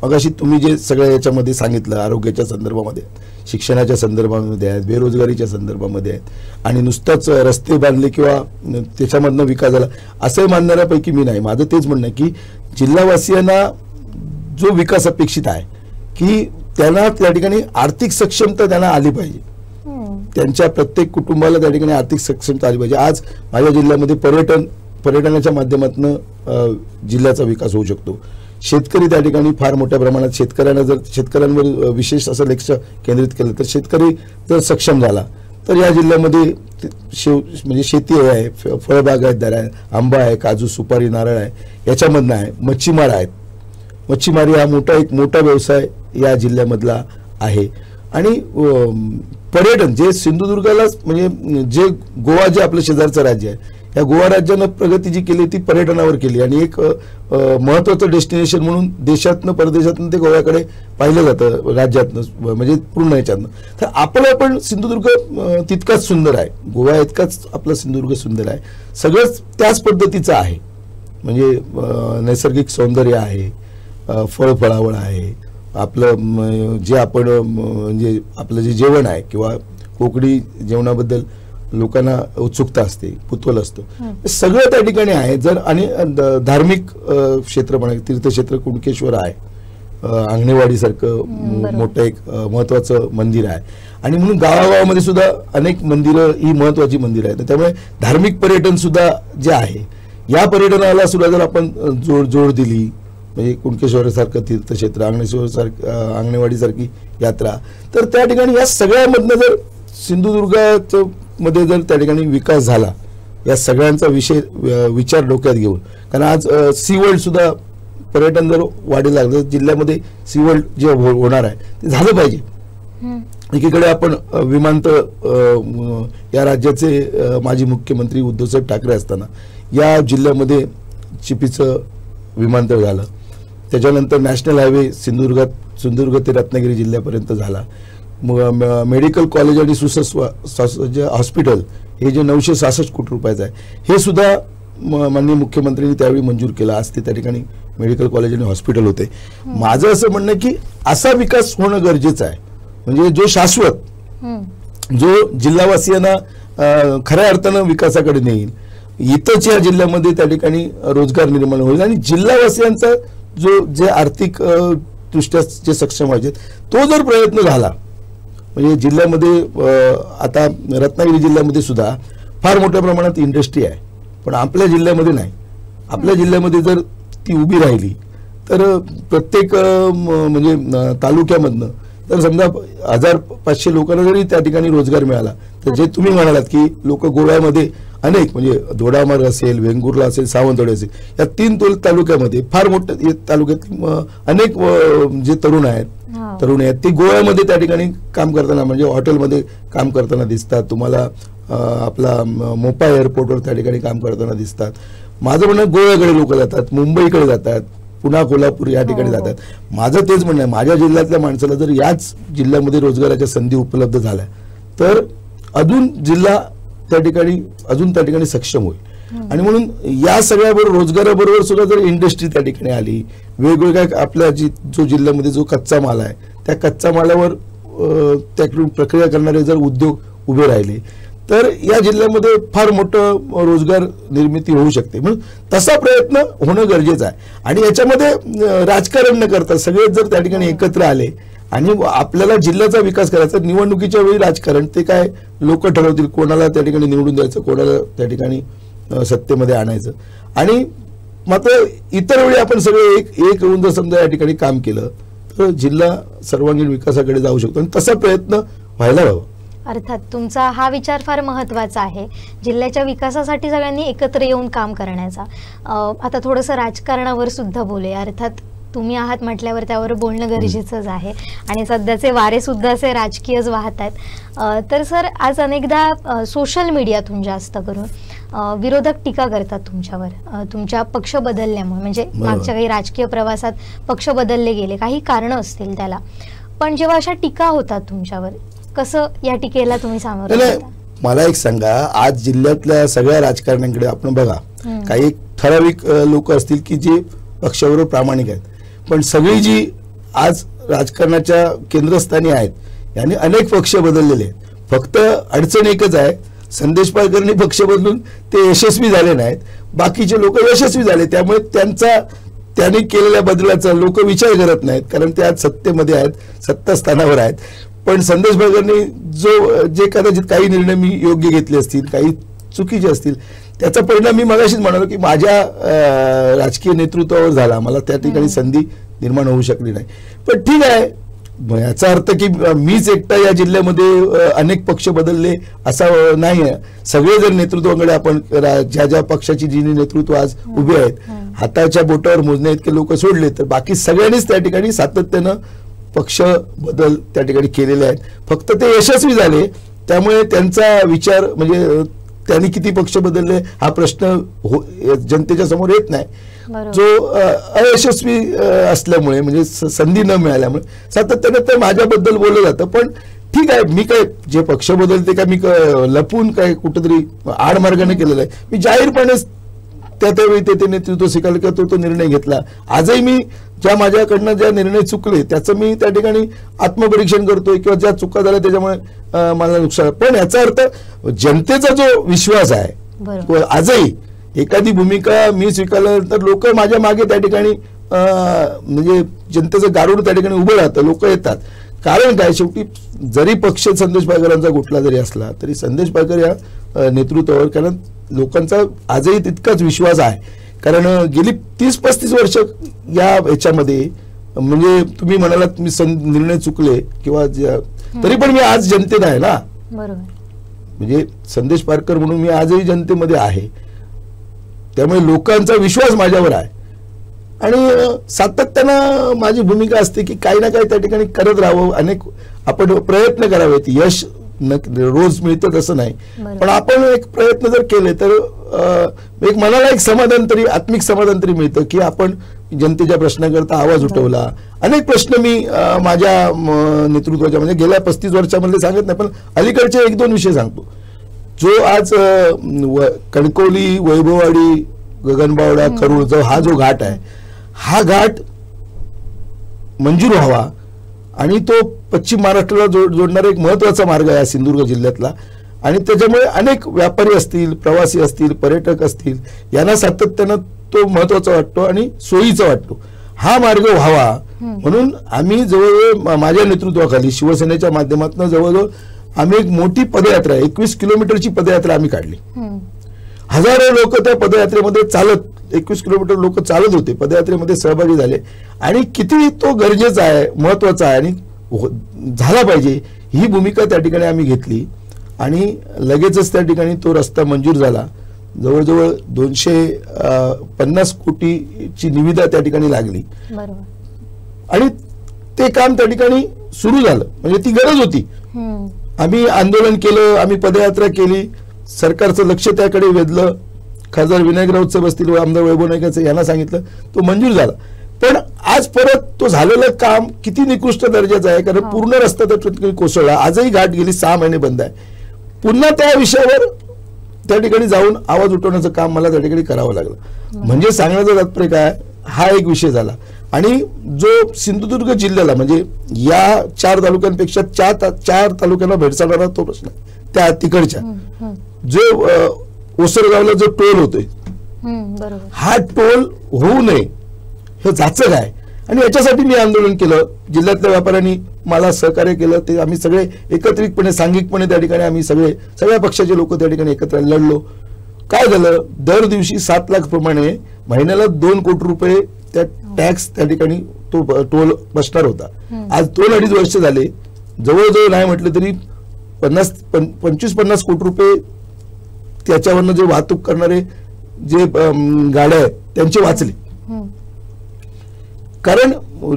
मगाशी तुम्ही जे सगळं याच्यामध्ये सांगितलं, आरोग्याच्या संदर्भामध्ये, शिक्षणाच्या संदर्भामध्ये आहेत, बेरोजगारीच्या संदर्भामध्ये आहेत, आणि नुसतंच रस्ते बांधले किंवा त्याच्यामधनं विकास झाला असंही मानणाऱ्यापैकी मी नाही. माझं तेच म्हणणं की जिल्हावासियांना जो विकास अपेक्षित आहे की त्यांना त्या ठिकाणी आर्थिक सक्षमता त्यांना आली पाहिजे. त्यांच्या प्रत्येक कुटुंबाला त्या ठिकाणी आर्थिक सक्षमता आली पाहिजे. आज माझ्या जिल्ह्यामध्ये पर्यटनाच्या माध्यमातून जिल्ह्याचा विकास होऊ शकतो. शेतकरी त्या ठिकाणी फार मोठ्या प्रमाणात शेतकऱ्यांवर विशेष असं लक्ष केंद्रित केलं तर शेतकरी जर सक्षम झाला तर या जिल्ह्यामध्ये म्हणजे शेती आहे, फळबागायतदार आहे, आंबा आहे, काजू, सुपारी, नारळ आहे, याच्यामधनं आहे, मच्छीमार आहेत. मच्छीमारी हा एक मोठा व्यवसाय या जिल्ह्यामधला आहे. आणि पर्यटन जे सिंधुदुर्गाला म्हणजे जे गोवा जे आपलं शेजारचं राज्य आहे, या गोवा राज्यानं प्रगती जी केली ती पर्यटनावर केली आणि एक महत्वाचं डेस्टिनेशन म्हणून देशातनं परदेशातनं ते गोव्याकडे पाहिलं जातं, राज्यातनं म्हणजे पूर्ण याच्यातनं. तर आपलं पण सिंधुदुर्ग तितकाच सुंदर आहे, गोवा इतकाच आपला सिंधुदुर्ग सुंदर आहे. सगळंच त्याच पद्धतीचं आहे. म्हणजे नैसर्गिक सौंदर्य आहे, फळफळावळ आहे, आपलं जे आपण म्हणजे आपलं जे जेवण आहे किंवा कोकणी जेवणाबद्दल लोकांना उत्सुकता असते, कुतूहल असतं, सगळं त्या ठिकाणी आहे. जर आणि धार्मिक क्षेत्र पण आहे, तीर्थक्षेत्र कुणकेश्वर आहे, आंगणेवाडी सारखं मोठं एक महत्वाचं मंदिर आहे. आणि म्हणून गावागावामध्ये सुद्धा अनेक मंदिरं ही महत्वाची मंदिरं आहेत. त्यामुळे धार्मिक पर्यटन सुद्धा जे आहे, या पर्यटनाला सुद्धा जर आपण जोड दिली, म्हणजे कुणकेश्वरासारखं तीर्थक्षेत्र, आंगणेवाडी सारखी यात्रा, तर त्या ठिकाणी या सगळ्यामधनं जर सिंधुदुर्गाचं मध्ये जर त्या ठिकाणी विकास झाला, या सगळ्यांचा विचार डोक्यात घेऊन, कारण आज सी वर्ल्ड सुद्धा पर्यटन जर वाढीला लागलं, जिल्ह्यामध्ये सी वर्ल्ड जे होणार आहे ते झालं पाहिजे. एकीकडे आपण विमानतळ, या राज्याचे माजी मुख्यमंत्री उद्धवसाहेब ठाकरे असताना या जिल्ह्यामध्ये चिपीचं विमानतळ झालं. त्याच्यानंतर नॅशनल हायवे सिंधुदुर्ग ते रत्नागिरी जिल्ह्यापर्यंत झाला. मेडिकल कॉलेज आणि सुसज्ज हॉस्पिटल हे जे 966 कोटी रुपयाचं आहे, हे सुद्धा माननीय मुख्यमंत्र्यांनी त्यावेळी मंजूर केलं. आज ते त्या ठिकाणी मेडिकल कॉलेज आणि हॉस्पिटल होते. माझं असं म्हणणं की असा विकास होणं गरजेचं आहे, म्हणजे जो शाश्वत, जो जिल्हावासियांना खऱ्या अर्थानं विकासाकडे नेईल. इथंच या जिल्ह्यामध्ये त्या ठिकाणी रोजगार निर्माण होईल आणि जिल्हावासियांचा जे आर्थिक दृष्ट्या जे सक्षम व्हायचे, तो जर प्रयत्न झाला, म्हणजे जिल्ह्यामध्ये आता रत्नागिरी जिल्ह्यामध्ये सुद्धा फार मोठ्या प्रमाणात इंडस्ट्री आहे, पण आपल्या जिल्ह्यामध्ये नाही. आपल्या जिल्ह्यामध्ये जर ती उभी राहिली तर प्रत्येक म्हणजे तालुक्यामधनं तर समजा 1500 लोकांना जरी त्या ठिकाणी रोजगार मिळाला, तर जे तुम्ही म्हणालात की लोक गोव्यामध्ये अनेक म्हणजे दोडामार्ग असेल, वेंगुर्ला असेल, सावंतवाडी असेल, या 3 तालुक्यामध्ये फार मोठ्या तालुक्यात अनेक जे तरुण आहेत, तरुण आहेत ते गोव्यामध्ये त्या ठिकाणी काम करताना म्हणजे हॉटेलमध्ये काम करताना दिसतात तुम्हाला. आपला मोपा एअरपोर्टवर त्या ठिकाणी काम करताना दिसतात. माझं म्हणणं गोव्याकडे लोक जातात, मुंबईकडे जातात, पुणे, कोल्हापूर या ठिकाणी जातात. माझं तेच म्हणणं आहे, माझ्या जिल्ह्यातल्या माणसाला जर याच जिल्ह्यामध्ये रोजगाराच्या संधी उपलब्ध झाल्या तर अजून जिल्हा त्या ठिकाणी सक्षम होईल. आणि म्हणून या सगळ्याबरोबर रोजगाराबरोबर सुद्धा जर इंडस्ट्री त्या ठिकाणी आली, वेगवेगळ्या आपल्या जो जिल्ह्यामध्ये जो कच्चा माल आहे त्या कच्चा मालावर त्याकडून प्रक्रिया करणारे जर उद्योग उभे राहिले तर या जिल्ह्यामध्ये फार मोठं रोजगार निर्मिती होऊ शकते. म्हणून तसा प्रयत्न होणं गरजेचं आहे. आणि याच्यामध्ये राजकारण न करता सगळेच जर त्या ठिकाणी एकत्र आले आणि आपल्याला जिल्ह्याचा विकास करायचा, निवडणुकीच्या वेळी राजकारण ते काय लोक ठरवतील कोणाला त्या ठिकाणी निवडून द्यायचं, कोणाला त्या ठिकाणी सत्तेमध्ये आणायचं. आणि मात्र इतर वेळी आपण सगळे एक होऊन जर समजा या ठिकाणी काम केलं तर जिल्हा सर्वांगीण विकासाकडे जाऊ शकतो. आणि तसा प्रयत्न व्हायला हवा. अर्थात तुमचा हा विचार फार महत्त्वाचा आहे, जिल्ह्याच्या विकासासाठी सगळ्यांनी एकत्र येऊन काम करण्याचा. आता थोडंसं राजकारणावर सुद्धा बोलूया. अर्थात तुम्ही आहात म्हटल्यावर त्यावर बोलणं गरजेचंच आहे आणि सध्याचे वारे सुद्धा असे राजकीयच वाहत आहेत. तर सर, आज अनेकदा सोशल मीडियातून जास्त करून विरोधक टीका करतात तुमच्यावर, तुमच्या पक्ष बदलल्यामुळे. म्हणजे मागच्या काही राजकीय प्रवासात पक्ष बदलले गेले, काही कारणं असतील त्याला. पण जेव्हा अशा टीका होतात तुमच्यावर, कसं या टीकेला तुम्ही सामोरं जाता? मला एक सांगा, आज जिल्ह्यातल्या सगळ्या राजकारण्यांकडे आपण बघा, काही ठराविक लोक असतील की जे पक्षावर प्रामाणिक आहेत, पण सगळी जी आज राजकारणाच्या केंद्रस्थानी आहेत यांनी अनेक पक्ष बदललेले आहेत. फक्त अडचण एकच आहे, संदेश पाळकरनी पक्ष बदलून ते यशस्वी झाले नाहीत, बाकीचे लोक यशस्वी झाले. त्यामुळे त्यांनी केलेल्या बदलाचा लोक विचार करत नाहीत, कारण ते आज सत्तेमध्ये आहेत, सत्तास्थानावर आहेत. पण संदेश पाळकरनी जे कदाचित काही निर्णय मी योग्य घेतले असतील, काही चुकीचे असतील, त्याचा परिणाम मी मगाशीच म्हणालो की माझ्या राजकीय नेतृत्वावर झाला, मला त्या ठिकाणी संधी निर्माण होऊ शकली नाही. पण ठीक आहे, याचा अर्थ की मीच एकटा या जिल्ह्यामध्ये अनेक पक्ष बदलले असा नाही आहे. सगळे जर नेतृत्वाकडे आपण ज्या पक्षाची जी नेतृत्व आज उभे आहेत, हाताच्या बोटावर मोजणे इतके लोक सोडले तर बाकी सगळ्यांनीच त्या ठिकाणी सातत्यानं पक्ष बदल त्या ठिकाणी केलेले आहेत. फक्त ते यशस्वी झाले, त्यामुळे त्यांचा विचार म्हणजे त्यांनी किती पक्ष बदलले हा प्रश्न जनतेच्या समोर येत नाही. जो अयशस्वी असल्यामुळे म्हणजे संधी न मिळाल्यामुळे सातत्याने तर माझ्याबद्दल बोललं जातं. पण ठीक आहे, मी काय जे पक्ष बदलते का मी लपून काय कुठेतरी आडमार्गाने केलेलं आहे. मी जाहीरपणे त्यावेळी ते नेतृत्व स्वीकारलं किंवा तो निर्णय घेतला. आजही मी माझ्याकडनं ज्या निर्णय चुकले त्याचं मी त्या ठिकाणी आत्मपरीक्षण करतोय किंवा ज्या चुका झाल्या त्याच्यामुळे मला नुकसान. पण याचा अर्थ जनतेचा जो विश्वास आहे, आजही एखादी भूमिका मी स्वीकारल्यानंतर लोक माझ्या मागे त्या ठिकाणी म्हणजे जनतेचं गारुड त्या ठिकाणी उभं राहतं, लोक येतात. कारण काय, शेवटी जरी पक्ष संदेश पाळकरांचा कुठला जरी असला तरी संदेश पाळकर या नेतृत्वावर कारण लोकांचा आजही तितकाच विश्वास आहे. कारण गेली 30-35 वर्ष या ह्याच्यामध्ये म्हणजे तुम्ही म्हणालात मी निर्णय चुकले किंवा तरी पण मी आज जनतेत आहे ना. बरोबर. म्हणजे संदेश पाळकर म्हणून मी आजही जनतेमध्ये आहे, त्यामुळे लोकांचा विश्वास माझ्यावर आहे. आणि सातत्यानं माझी भूमिका असते की काही ना काही त्या ठिकाणी करत राहावं, अनेक आपण प्रयत्न करावेत. यश रोज मिळतं तसं नाही, पण आपण एक प्रयत्न जर केले तर एक मनाला एक समाधान तरी, आत्मिक समाधान तरी मिळतं की आपण जनतेच्या प्रश्नाकरता आवाज उठवला. अनेक प्रश्न मी माझ्या नेतृत्वाच्या म्हणजे गेल्या 35 वर्षामध्ये सांगत नाही, पण अलीकडचे 1-2 विषय सांगतो. जो आज कणकवली, वैभववाडी, गगनबावडा, करूळ जो घाट आहे, हा घाट मंजूर व्हावा आणि तो पश्चिम महाराष्ट्राला जोडणारा एक महत्वाचा मार्ग आहे सिंधुदुर्ग जिल्ह्यातला. आणि त्याच्यामुळे अनेक व्यापारी असतील, प्रवासी असतील, पर्यटक असतील, यांना सातत्यानं तो महत्वाचा वाटतो आणि सोयीचा वाटतो. हा मार्ग व्हावा म्हणून आम्ही जवळजवळ माझ्या नेतृत्वाखाली शिवसेनेच्या माध्यमातून जवळजवळ आम्ही एक मोठी पदयात्रा 21 किलोमीटरची पदयात्रा आम्ही काढली. हजारो लोक त्या पदयात्रेमध्ये चालत 21 किलोमीटर लोक चालत होते, पदयात्रेमध्ये सहभागी झाले. आणि किती तो गरजेचा आहे, महत्वाचा आहे आणि झाला पाहिजे ही भूमिका त्या ठिकाणी आम्ही घेतली. आणि लगेचच त्या ठिकाणी तो रस्ता मंजूर झाला. जवळजवळ 250 कोटीची निविदा त्या ठिकाणी लागली आणि ते काम त्या ठिकाणी सुरू झालं. म्हणजे ती गरज होती. आम्ही आंदोलन केलं, आम्ही पदयात्रा केली, सरकारचं लक्ष त्याकडे वेधलं, खासदार विनायक राऊत साहेब असतील, आमदार वैभव नाईक यांना सांगितलं, तो मंजूर झाला. पण आज परत तो झालेलं काम किती निकृष्ट दर्जाचं आहे, कारण पूर्ण रस्ता त्या ठिकाणी कोसळला. आजही घाट गेली 6 महिने बंद आहे. पुन्हा त्या विषयावर त्या ठिकाणी जाऊन आवाज उठवण्याचं काम मला त्या ठिकाणी करावं लागलं. म्हणजे सांगण्याचं तात्पर्य काय, हा एक विषय झाला. आणि जो सिंधुदुर्ग जिल्ह्याला म्हणजे या 4 तालुक्यांपेक्षा 4 तालुक्यांना भेडसावणारा तो प्रश्न त्या तिकडच्या जो ओसरगावला जो टोल होतोय, हा टोल होऊ नये हे जाचक आहे. आणि याच्यासाठी मी आंदोलन केलं. जिल्ह्यातल्या व्यापाऱ्यांनी मला सहकार्य केलं. ते आम्ही सगळे एकत्रितपणे सांघिकपणे त्या ठिकाणी आम्ही सगळ्या पक्षाचे लोक त्या ठिकाणी एकत्र लढलो. काय झालं, दर दिवशी 7 लाख प्रमाणे महिन्याला 2 कोटी रुपये त्या टॅक्स त्या ठिकाणी तो टोल बसणार होता. आज 2-2.5 वर्ष झाले, जवळजवळ नाही म्हटलं तरी 25-50 कोटी रुपये त्याच्यावरनं जे वाहतूक करणारे जे गाड्या आहेत त्यांचे वाचले. कारण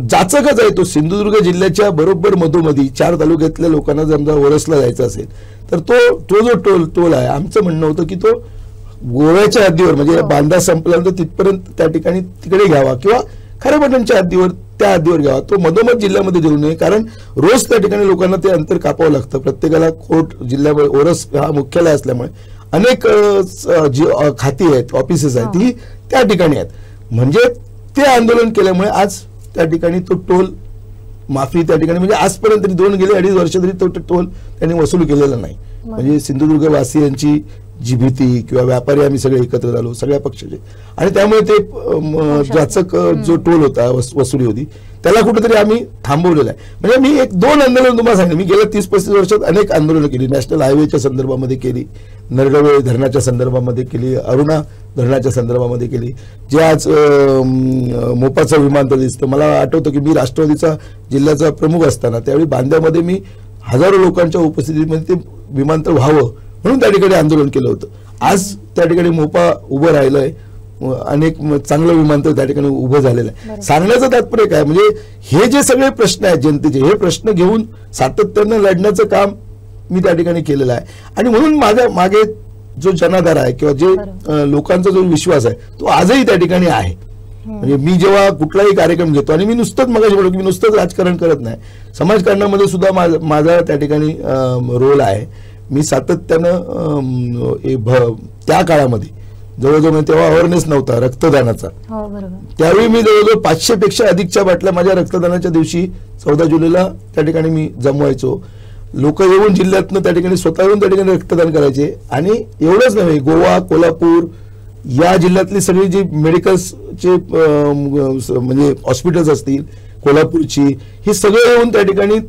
जाचकच आहे तो. सिंधुदुर्ग जिल्ह्याच्या बरोबर मधोमधी 4 तालुक्यातल्या लोकांना समजा ओरसला जायचं असेल तर तो जो टोल आहे, आमचं म्हणणं होतं की तो गोव्याच्या हद्दीवर म्हणजे बांधा संपल्यानंतर तिथपर्यंत त्या ठिकाणी तिकडे घ्यावा किंवा खारेपाटणच्या हद्दीवर त्या हद्दीवर घ्यावा. तो मधोमध जिल्ह्यामध्ये देऊ नये, कारण रोज त्या ठिकाणी लोकांना ते अंतर कापावं लागतं. प्रत्येकाला कोर्ट जिल्ह्यामध्ये ओरस हा मुख्यालय असल्यामुळे अनेक जी खाती आहेत, ऑफिसेस आहेत, ती त्या ठिकाणी आहेत. म्हणजे ते आंदोलन केल्यामुळे आज त्या ठिकाणी तो टोल माफी त्या ठिकाणी म्हणजे आजपर्यंत 2-2.5 वर्ष तरी तो टोल त्यांनी वसूल केलेला नाही. म्हणजे सिंधुदुर्ग वासियांची जी भीती किंवा व्यापारी आम्ही सगळे एकत्र झालो सगळ्या पक्षाचे, आणि त्यामुळे ते जाचक जो टोल होता वसुली होती त्याला कुठेतरी आम्ही थांबवलेला आहे. म्हणजे मी 1-2 आंदोलन तुम्हाला सांगितलं. मी गेल्या 30-35 वर्षात अनेक आंदोलनं केली. नॅशनल हायवेच्या संदर्भामध्ये केली, नरडवे धरणाच्या संदर्भामध्ये केली, अरुणा धरणाच्या संदर्भामध्ये केली, जे आज मोपाचं विमानतळ दिसतं. मला आठवतं की मी राष्ट्रवादीचा जिल्ह्याचा प्रमुख असताना त्यावेळी बांद्यामध्ये मी हजारो लोकांच्या उपस्थितीमध्ये ते विमानतळ व्हावं म्हणून त्या ठिकाणी आंदोलन केलं होतं. आज त्या ठिकाणी मोपा उभं राहिलंय, अनेक चांगलं विमानतळ त्या ठिकाणी उभं झालेलं आहे. सांगण्याचं तात्पर्य काय, म्हणजे हे जे सगळे प्रश्न आहेत जनतेचे, हे प्रश्न घेऊन सातत्यानं लढण्याचं काम मी त्या ठिकाणी केलेलं आहे. आणि म्हणून माझ्या मागे जो जनाधार आहे किंवा जे लोकांचा जो विश्वास आहे तो आजही त्या ठिकाणी आहे. म्हणजे मी जेव्हा कुठलाही कार्यक्रम घेतो, आणि मी नुसतंच मगाशी म्हणतो की मी नुसतंच राजकारण करत नाही, समाजकारणामध्ये सुद्धा माझा त्या ठिकाणी रोल आहे. मी सातत्यानं त्या काळामध्ये जवळजवळ तेव्हा अवेअरनेस नव्हता रक्तदानाचा, त्यावेळी मी जवळजवळ 500 पेक्षा अधिकच्या बाटल्या माझ्या रक्तदानाच्या दिवशी 14 जुलैला त्या ठिकाणी मी जमवायचो. लोक येऊन जिल्ह्यातनं त्या ठिकाणी स्वतः येऊन त्या ठिकाणी रक्तदान करायचे. आणि एवढंच नव्हे, गोवा, कोल्हापूर या जिल्ह्यातली सगळी जी मेडिकल्सचे म्हणजे हॉस्पिटल्स असतील कोल्हापूरची, ही सगळं येऊन त्या ठिकाणी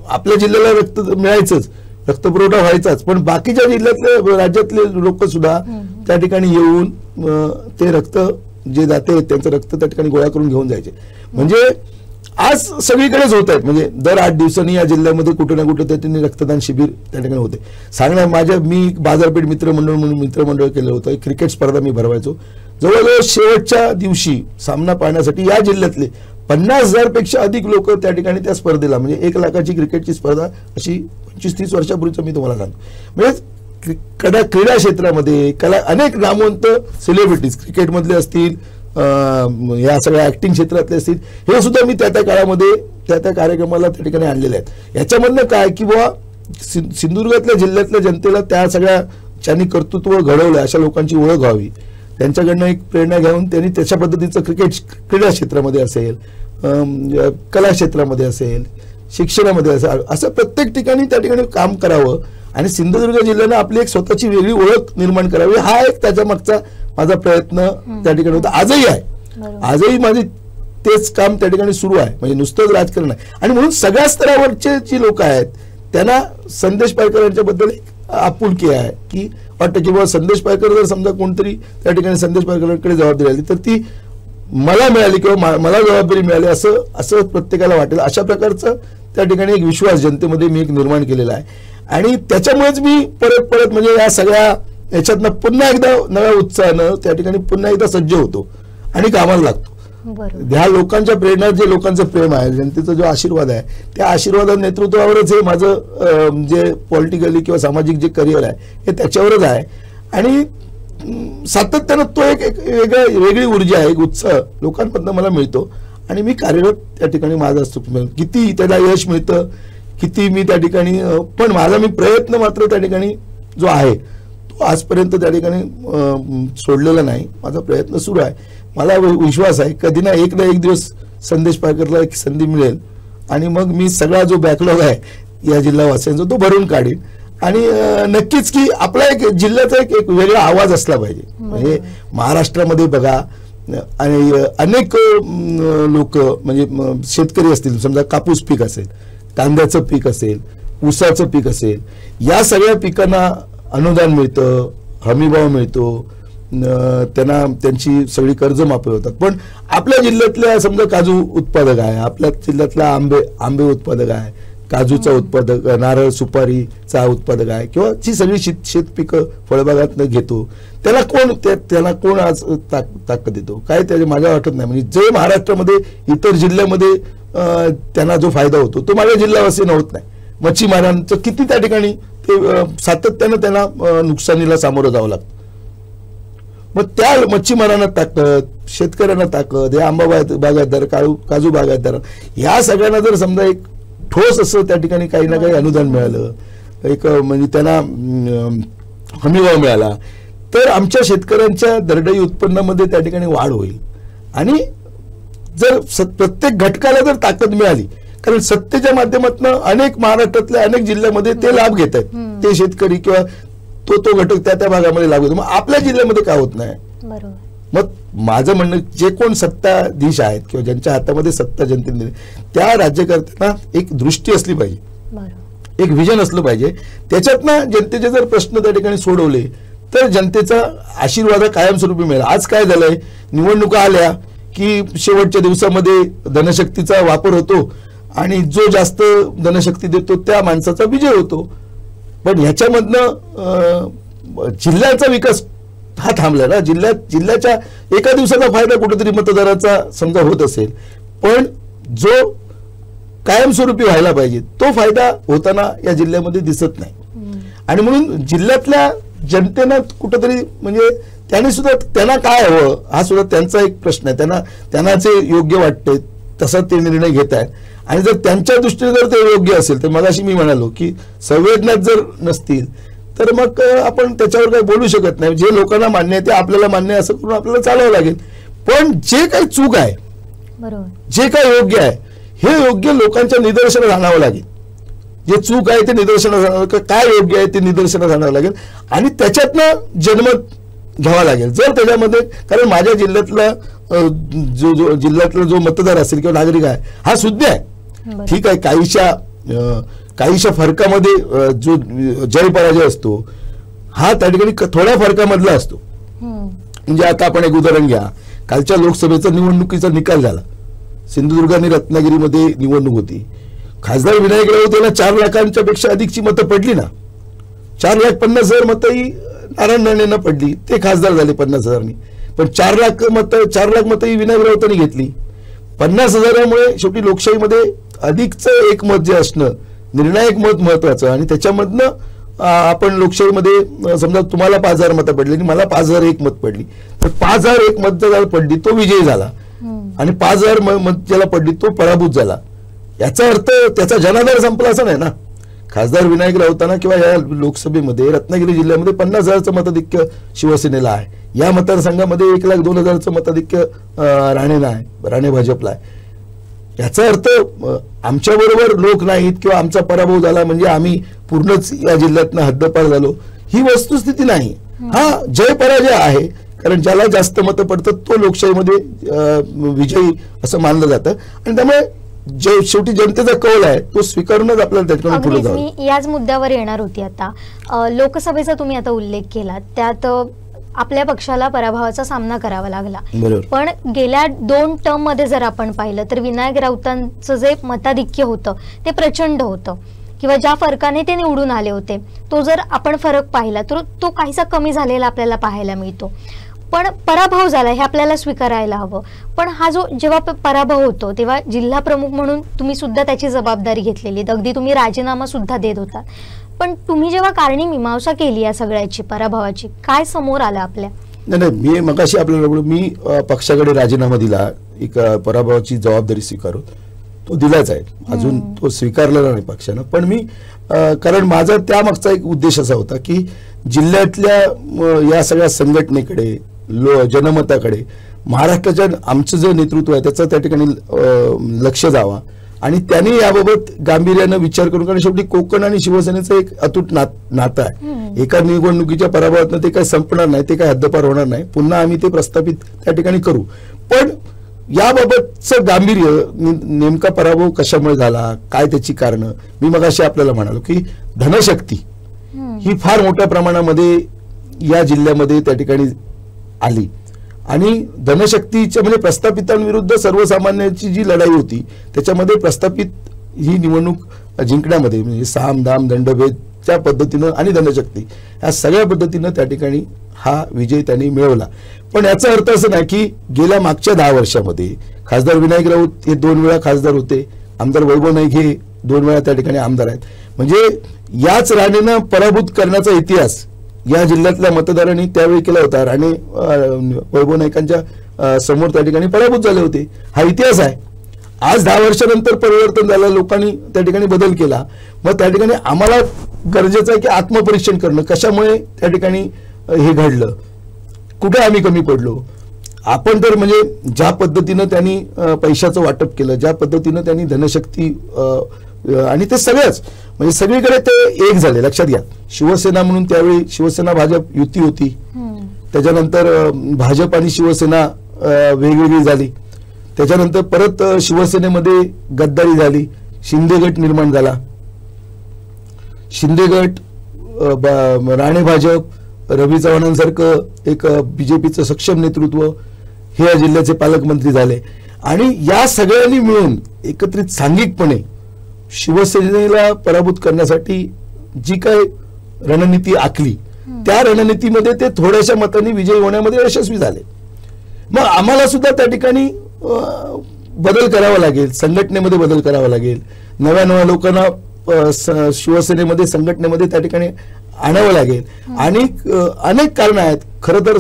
आपल्या जिल्ह्याला रक्त मिळायचंच, रक्तपुरवठा व्हायचाच, पण बाकीच्या जिल्ह्यातले राज्यातले लोक सुद्धा त्या ठिकाणी येऊन ते रक्त जे जाते त्यांचं रक्त त्या ठिकाणी गोळा करून घेऊन जायचे. म्हणजे आज सगळीकडेच होत आहेत. म्हणजे दर 8 दिवसांनी या जिल्ह्यामध्ये कुठे ना कुठे त्या ठिकाणी रक्तदान शिबिर त्या ठिकाणी होते. मी बाजारपेठ मित्रमंडळ म्हणून मित्रमंडळ केलं होतं. क्रिकेट स्पर्धा मी भरवायचो. जवळजवळ शेवटच्या दिवशी सामना पाहण्यासाठी या जिल्ह्यातले 50,000 पेक्षा अधिक लोक त्या ठिकाणी त्या स्पर्धेला, म्हणजे 1 लाखाची क्रिकेटची स्पर्धा अशी 25-30 वर्षापूर्वीचं मी तुम्हाला सांगतो. म्हणजे क्रीडा क्षेत्रामध्ये अनेक नामवंत सेलिब्रिटीज क्रिकेटमधले असतील, या सगळ्या ऍक्टिंग क्षेत्रातले असतील, हे सुद्धा मी त्या काळामध्ये त्या कार्यक्रमाला त्या ठिकाणी आणलेले आहेत. याच्यामधनं काय की बाबा सिंधुदुर्गातल्या जिल्ह्यातल्या जनतेला त्या सगळ्या ज्यांनी कर्तृत्व घडवलं अशा लोकांची ओळख व्हावी, त्यांच्याकडनं एक प्रेरणा घेऊन त्यांनी त्याच्या पद्धतीचं क्रीडा क्षेत्रामध्ये असेल, कला क्षेत्रामध्ये असेल, शिक्षणामध्ये असेल, असं प्रत्येक ठिकाणी त्या ठिकाणी काम करावं आणि सिंधुदुर्ग जिल्ह्यानं आपली एक स्वतःची वेगळी ओळख निर्माण करावी, हा एक त्याच्या मागचा माझा प्रयत्न त्या ठिकाणी होता. आजही आहे. आजही माझे तेच काम त्या ठिकाणी सुरू आहे. म्हणजे नुसतंच राजकारण आहे. आणि म्हणून सगळ्या स्तरावरचे जी लोक आहेत त्यांना संदेश पायकर यांच्याबद्दल आपुलकी आहे की वाटतं की बाबा संदेश पायकर जर समजा कोणतरी त्या ठिकाणी संदेश पायकरांकडे जबाबदारी आली तर ती मला मिळाली किंवा मला जबाबदारी मिळाली असं प्रत्येकाला वाटेल. अशा प्रकारचं त्या ठिकाणी एक विश्वास जनतेमध्ये मी एक निर्माण केलेला आहे. आणि त्याच्यामुळेच मी परत परत म्हणजे या सगळ्या याच्यातनं पुन्हा एकदा नव्या उत्साहानं त्या ठिकाणी पुन्हा एकदा सज्ज होतो आणि कामाला लागतो. ह्या लोकांच्या प्रेरणा, जे लोकांचं प्रेम आहे, जनतेचा जो आशीर्वाद आहे, त्या आशीर्वादा नेतृत्वावरच हे माझं जे पॉलिटिकली किंवा सामाजिक जे करिअर आहे हे त्याच्यावरच आहे. आणि सातत्यानं तो एक वेगळी ऊर्जा आहे, एक उत्साह लोकांमधनं मला मिळतो आणि मी कार्यरत त्या ठिकाणी माझा असतो. किती त्याला यश मिळतं, किती मी त्या ठिकाणी, पण माझा मी प्रयत्न मात्र त्या ठिकाणी जो आहे तो आजपर्यंत त्या ठिकाणी सोडलेला नाही. माझा प्रयत्न सुरू आहे. मला विश्वास आहे कधी ना एक दिवस संदेश पारकरला एक संधी मिळेल आणि मग मी सगळा जो बॅकलॉग आहे या जिल्हावासियांचा तो भरून काढीन. आणि नक्कीच की आपला एक जिल्ह्याचा एक वेगळा आवाज असला पाहिजे. म्हणजे महाराष्ट्रामध्ये बघा आणि अनेक लोक म्हणजे शेतकरी असतील, समजा कापूस पीक असेल, कांद्याचं पीक असेल, ऊसाचं पीक असेल, या सगळ्या पिकांना अनुदान मिळतं, हमीभाव मिळतो, त्यांना त्यांची सगळी कर्ज माफी होतात. पण आपल्या जिल्ह्यातल्या समजा काजू उत्पादक आहे, आपल्या जिल्ह्यातला आंबे उत्पादक आहे, काजूचा उत्पादक, नारळ सुपारीचा उत्पादक आहे, किंवा जी सगळी शेत पिकं फळबागातनं घेतो, त्याला कोण आज ताकद देतो काय त्याचे माझ्या वाटत नाही. म्हणजे जे महाराष्ट्रामध्ये इतर जिल्ह्यामध्ये त्यांना जो फायदा होतो तो माझ्या जिल्हावासीयांना होत नाही. मच्छीमारांचं किती त्या ठिकाणी ते सातत्यानं त्यांना नुकसानीला सामोरं जावं लागतं. मग त्या मच्छीमारांना ताकद, शेतकऱ्यांना ताकद, हे आंबा बागायतदार, काजू बागायतदार, या सगळ्यांना जर समजा एक ठोस असं त्या ठिकाणी काही ना काही अनुदान मिळालं, एक म्हणजे त्यांना हमीभाव मिळाला, तर आमच्या शेतकऱ्यांच्या दरडोई उत्पन्नामध्ये त्या ठिकाणी वाढ होईल. आणि जर प्रत्येक घटकाला जर ताकद मिळाली, कारण सत्तेच्या माध्यमातून अनेक महाराष्ट्रातल्या अनेक जिल्ह्यामध्ये ते लाभ घेत आहेत, ते शेतकरी किंवा तो घटक त्या भागामध्ये लागू होतो, मग आपल्या जिल्ह्यामध्ये का होत नाही. मग माझं म्हणणं, जे कोण सत्ताधीश आहेत किंवा ज्यांच्या हातामध्ये सत्ता जनतेने दिली, त्या राज्यकर्त्यांना एक दृष्टी असली पाहिजे, एक विजन असलं पाहिजे. त्याच्यातनं जनतेचे जर प्रश्न त्या ठिकाणी सोडवले तर जनतेचा आशीर्वाद कायमस्वरूपी मिळेल. आज काय झालंय, निवडणुका आल्या की शेवटच्या दिवसामध्ये धनशक्तीचा वापर होतो आणि जो जास्त धनशक्ती देतो त्या माणसाचा विजय होतो. पण ह्याच्यामधनं जिल्ह्याचा विकास हा थांबला ना. जिल्ह्याच्या एका दिवसाचा फायदा कुठेतरी मतदाराचा समजा होत असेल, पण जो कायमस्वरूपी व्हायला पाहिजे तो फायदा होताना या जिल्ह्यामध्ये दिसत नाही. आणि म्हणून जिल्ह्यातल्या जनतेनं कुठेतरी म्हणजे त्यांना काय हवं हा सुद्धा त्यांचा एक प्रश्न आहे. त्यांना जे योग्य वाटते तसा ते निर्णय घेत आहेत. आणि जर त्यांच्या दृष्टीने जर ते योग्य असेल तर मगाशी मी म्हणालो की संवेदना जर नसतील तर मग आपण त्याच्यावर काही बोलू शकत नाही. जे लोकांना मान्य आहे ते आपल्याला मान्य आहे असं करून आपल्याला चालवावं लागेल. पण जे काही चूक आहे, जे काही योग्य आहे, हे योग्य लोकांच्या निदर्शनास आणावं लागेल. जे चूक आहे ते निदर्शनास आणावं, काय योग्य आहे ते निदर्शनास आणावं लागेल आणि त्याच्यातनं जनमत घ्यावा लागेल. जर त्याच्यामध्ये, कारण माझ्या जिल्ह्यातला जो मतदार असेल किंवा नागरिक आहे हा सुज्ञ आहे, ठीक आहे, काहीशा फरकामध्ये जो जय पराजय असतो हा त्या ठिकाणी थोड्या फरकामधला असतो. म्हणजे आता आपण एक उदाहरण घ्या, कालच्या लोकसभेचा निवडणुकीचा निकाल झाला. सिंधुदुर्ग आणि रत्नागिरीमध्ये निवडणूक होती. खासदार विनायक राऊत यांना 4 लाखांच्या पेक्षा अधिकची मतं पडली ना. 4,50,000 मतं ही नारायण राणेंना पडली, ते खासदार झाले 50,000नी. पण 4 लाख मतं ही विनायक राऊतांनी घेतली. 50,000मुळे शेवटी लोकशाहीमध्ये अधिकचं एक मत जे असणं, निर्णायक मत महत्वाचं. आणि त्याच्यामधनं आपण लोकशाहीमध्ये समजा तुम्हाला 5,000 मतं पडली आणि मला 5,001 मत पडली, तर 5,001 मत ज्याला पडली तो विजयी झाला आणि 5,000 मत ज्याला पडली तो पराभूत झाला. याचा अर्थ त्याचा जनाधार संपला असं नाही ना. खासदार विनायक राऊतांना किंवा या लोकसभेमध्ये रत्नागिरी जिल्ह्यामध्ये 50,000चं मताधिक्य शिवसेनेला आहे. या मतदारसंघामध्ये 1,02,000चं मताधिक्य राणे भाजपला आहे. याचा अर्थ आमच्या बरोबर लोक नाहीत किंवा आमचा पराभव झाला म्हणजे आम्ही पूर्णच या जिल्ह्यातनं हद्दपार झालो, ही वस्तुस्थिती नाही. हा जय पराजय आहे, कारण ज्याला जास्त मतं पडतात तो लोकशाहीमध्ये विजयी असं मानलं जातं. आणि त्यामुळे शेवटी जनतेचा कौल आहे तो स्वीकारूनच आपल्याला त्याच्याकडून पुढे जावं. मी याच मुद्द्यावर येणार होती. आता लोकसभेचा तुम्ही आता उल्लेख केला, त्यात आपल्या पक्षाला पराभवाचा सामना करावा लागला. पण गेल्या 2 टर्म मध्ये जर आपण पाहिलं तर विनायक राऊतांचं जे मताधिक्य होतं ते प्रचंड होतं. किंवा ज्या फरकाने ते निवडून आले होते तो जर आपण फरक पाहिला तर तो काहीसा कमी झालेला आपल्याला पाहायला मिळतो. पण पराभव झाला हे आपल्याला स्वीकारायला हवं. पण हा जो जेव्हा पराभव होतो तेव्हा जिल्हा प्रमुख म्हणून तुम्ही सुद्धा त्याची जबाबदारी घेतलेली, अगदी तुम्ही राजीनामा सुद्धा देत होता. पण तुम्ही जेव्हा कारणी मीमांसा केली या सगळ्याची पराभवाची, काय समोर आलं आपल्या? नाही, मी मगाशी आपल्याला मी पक्षाकडे राजीनामा दिला, एक पराभवाची जबाबदारी स्वीकारून तो दिलाच आहे, अजून तो स्वीकारलेला नाही पक्षानं. पण मी कारण माझा त्यामागचा एक उद्देश असा होता की जिल्ह्यातल्या या सगळ्या संघटनेकडे, जनमताकडे महाराष्ट्राच्या आमचं जे नेतृत्व आहे त्याचं त्या ठिकाणी लक्ष जावा आणि त्यांनी याबाबत गांभीर्यानं विचार करून, कारण शेवटी कोकण आणि शिवसेनेचं एक अतूट नातं आहे. एका निवडणुकीच्या पराभवातनं ते काही संपणार नाही, ते काही हद्दपार होणार नाही. पुन्हा आम्ही ते प्रस्थापित त्या ठिकाणी करू. पण याबाबतचं गांभीर्य, नेमका पराभव कशामुळे झाला, काय त्याची कारणं, मी मगाशी आपल्याला म्हणालो की धनशक्ती ही फार मोठ्या प्रमाणामध्ये या जिल्ह्यामध्ये त्या ठिकाणी आली आणि धनशक्तीच्या म्हणजे प्रस्थापितांविरुद्ध सर्वसामान्यांची जी लढाई होती त्याच्यामध्ये प्रस्थापित ही निवडणूक जिंकण्यामध्ये म्हणजे साम दाम दंडभेदच्या पद्धतीनं आणि धनशक्ती या सगळ्या पद्धतीनं त्या ठिकाणी हा विजय त्यांनी मिळवला. पण याचा अर्थ असं नाही की गेल्या मागच्या 10 वर्षामध्ये खासदार विनायक राऊत हे 2 वेळा खासदार होते, आमदार वैभव नाईक हे 2 वेळा त्या ठिकाणी आमदार आहेत. म्हणजे याच राणेनं पराभूत करण्याचा इतिहास या जिल्ह्यातल्या मतदारांनी त्यावेळी केला होता. राणे वैभव नाईकांच्या समोर त्या ठिकाणी पराभूत झाले होते, हा इतिहास आहे. आज 10 वर्षानंतर परिवर्तन झालं, लोकांनी त्या ठिकाणी बदल केला. मग त्या ठिकाणी आम्हाला गरजेचं आहे की आत्मपरीक्षण करणं, कशामुळे त्या ठिकाणी हे घडलं, कुठे आम्ही कमी पडलो. आपण तर म्हणजे ज्या पद्धतीनं त्यांनी पैशाचं वाटप केलं, ज्या पद्धतीनं त्यांनी धनशक्ती आणि ते सगळ्याच म्हणजे सगळीकडे ते एक झाले. लक्षात घ्या, शिवसेना म्हणून त्यावेळी शिवसेना भाजप युती होती, त्याच्यानंतर भाजप आणि शिवसेना वेगवेगळी झाली, त्याच्यानंतर परत शिवसेनेमध्ये गद्दारी झाली, शिंदे गट निर्माण झाला. शिंदे गट, राणे भाजप, रवी चव्हाणांसारखं एक बीजेपीचं सक्षम नेतृत्व हे या जिल्ह्याचे पालकमंत्री झाले आणि या सगळ्यांनी मिळून एकत्रित सांघिकपणे शिवसेनेला पराभूत करण्यासाठी जी काय रणनीती आखली त्या रणनीतीमध्ये ते थोड्याशा मतांनी विजयी होण्यामध्ये यशस्वी झाले. मग आम्हाला सुद्धा त्या ठिकाणी बदल करावा लागेल, संघटनेमध्ये बदल करावा लागेल, नव्या लोकांना शिवसेनेमध्ये संघटनेमध्ये त्या ठिकाणी आणावं लागेल आणि अनेक कारणं आहेत. खरं तर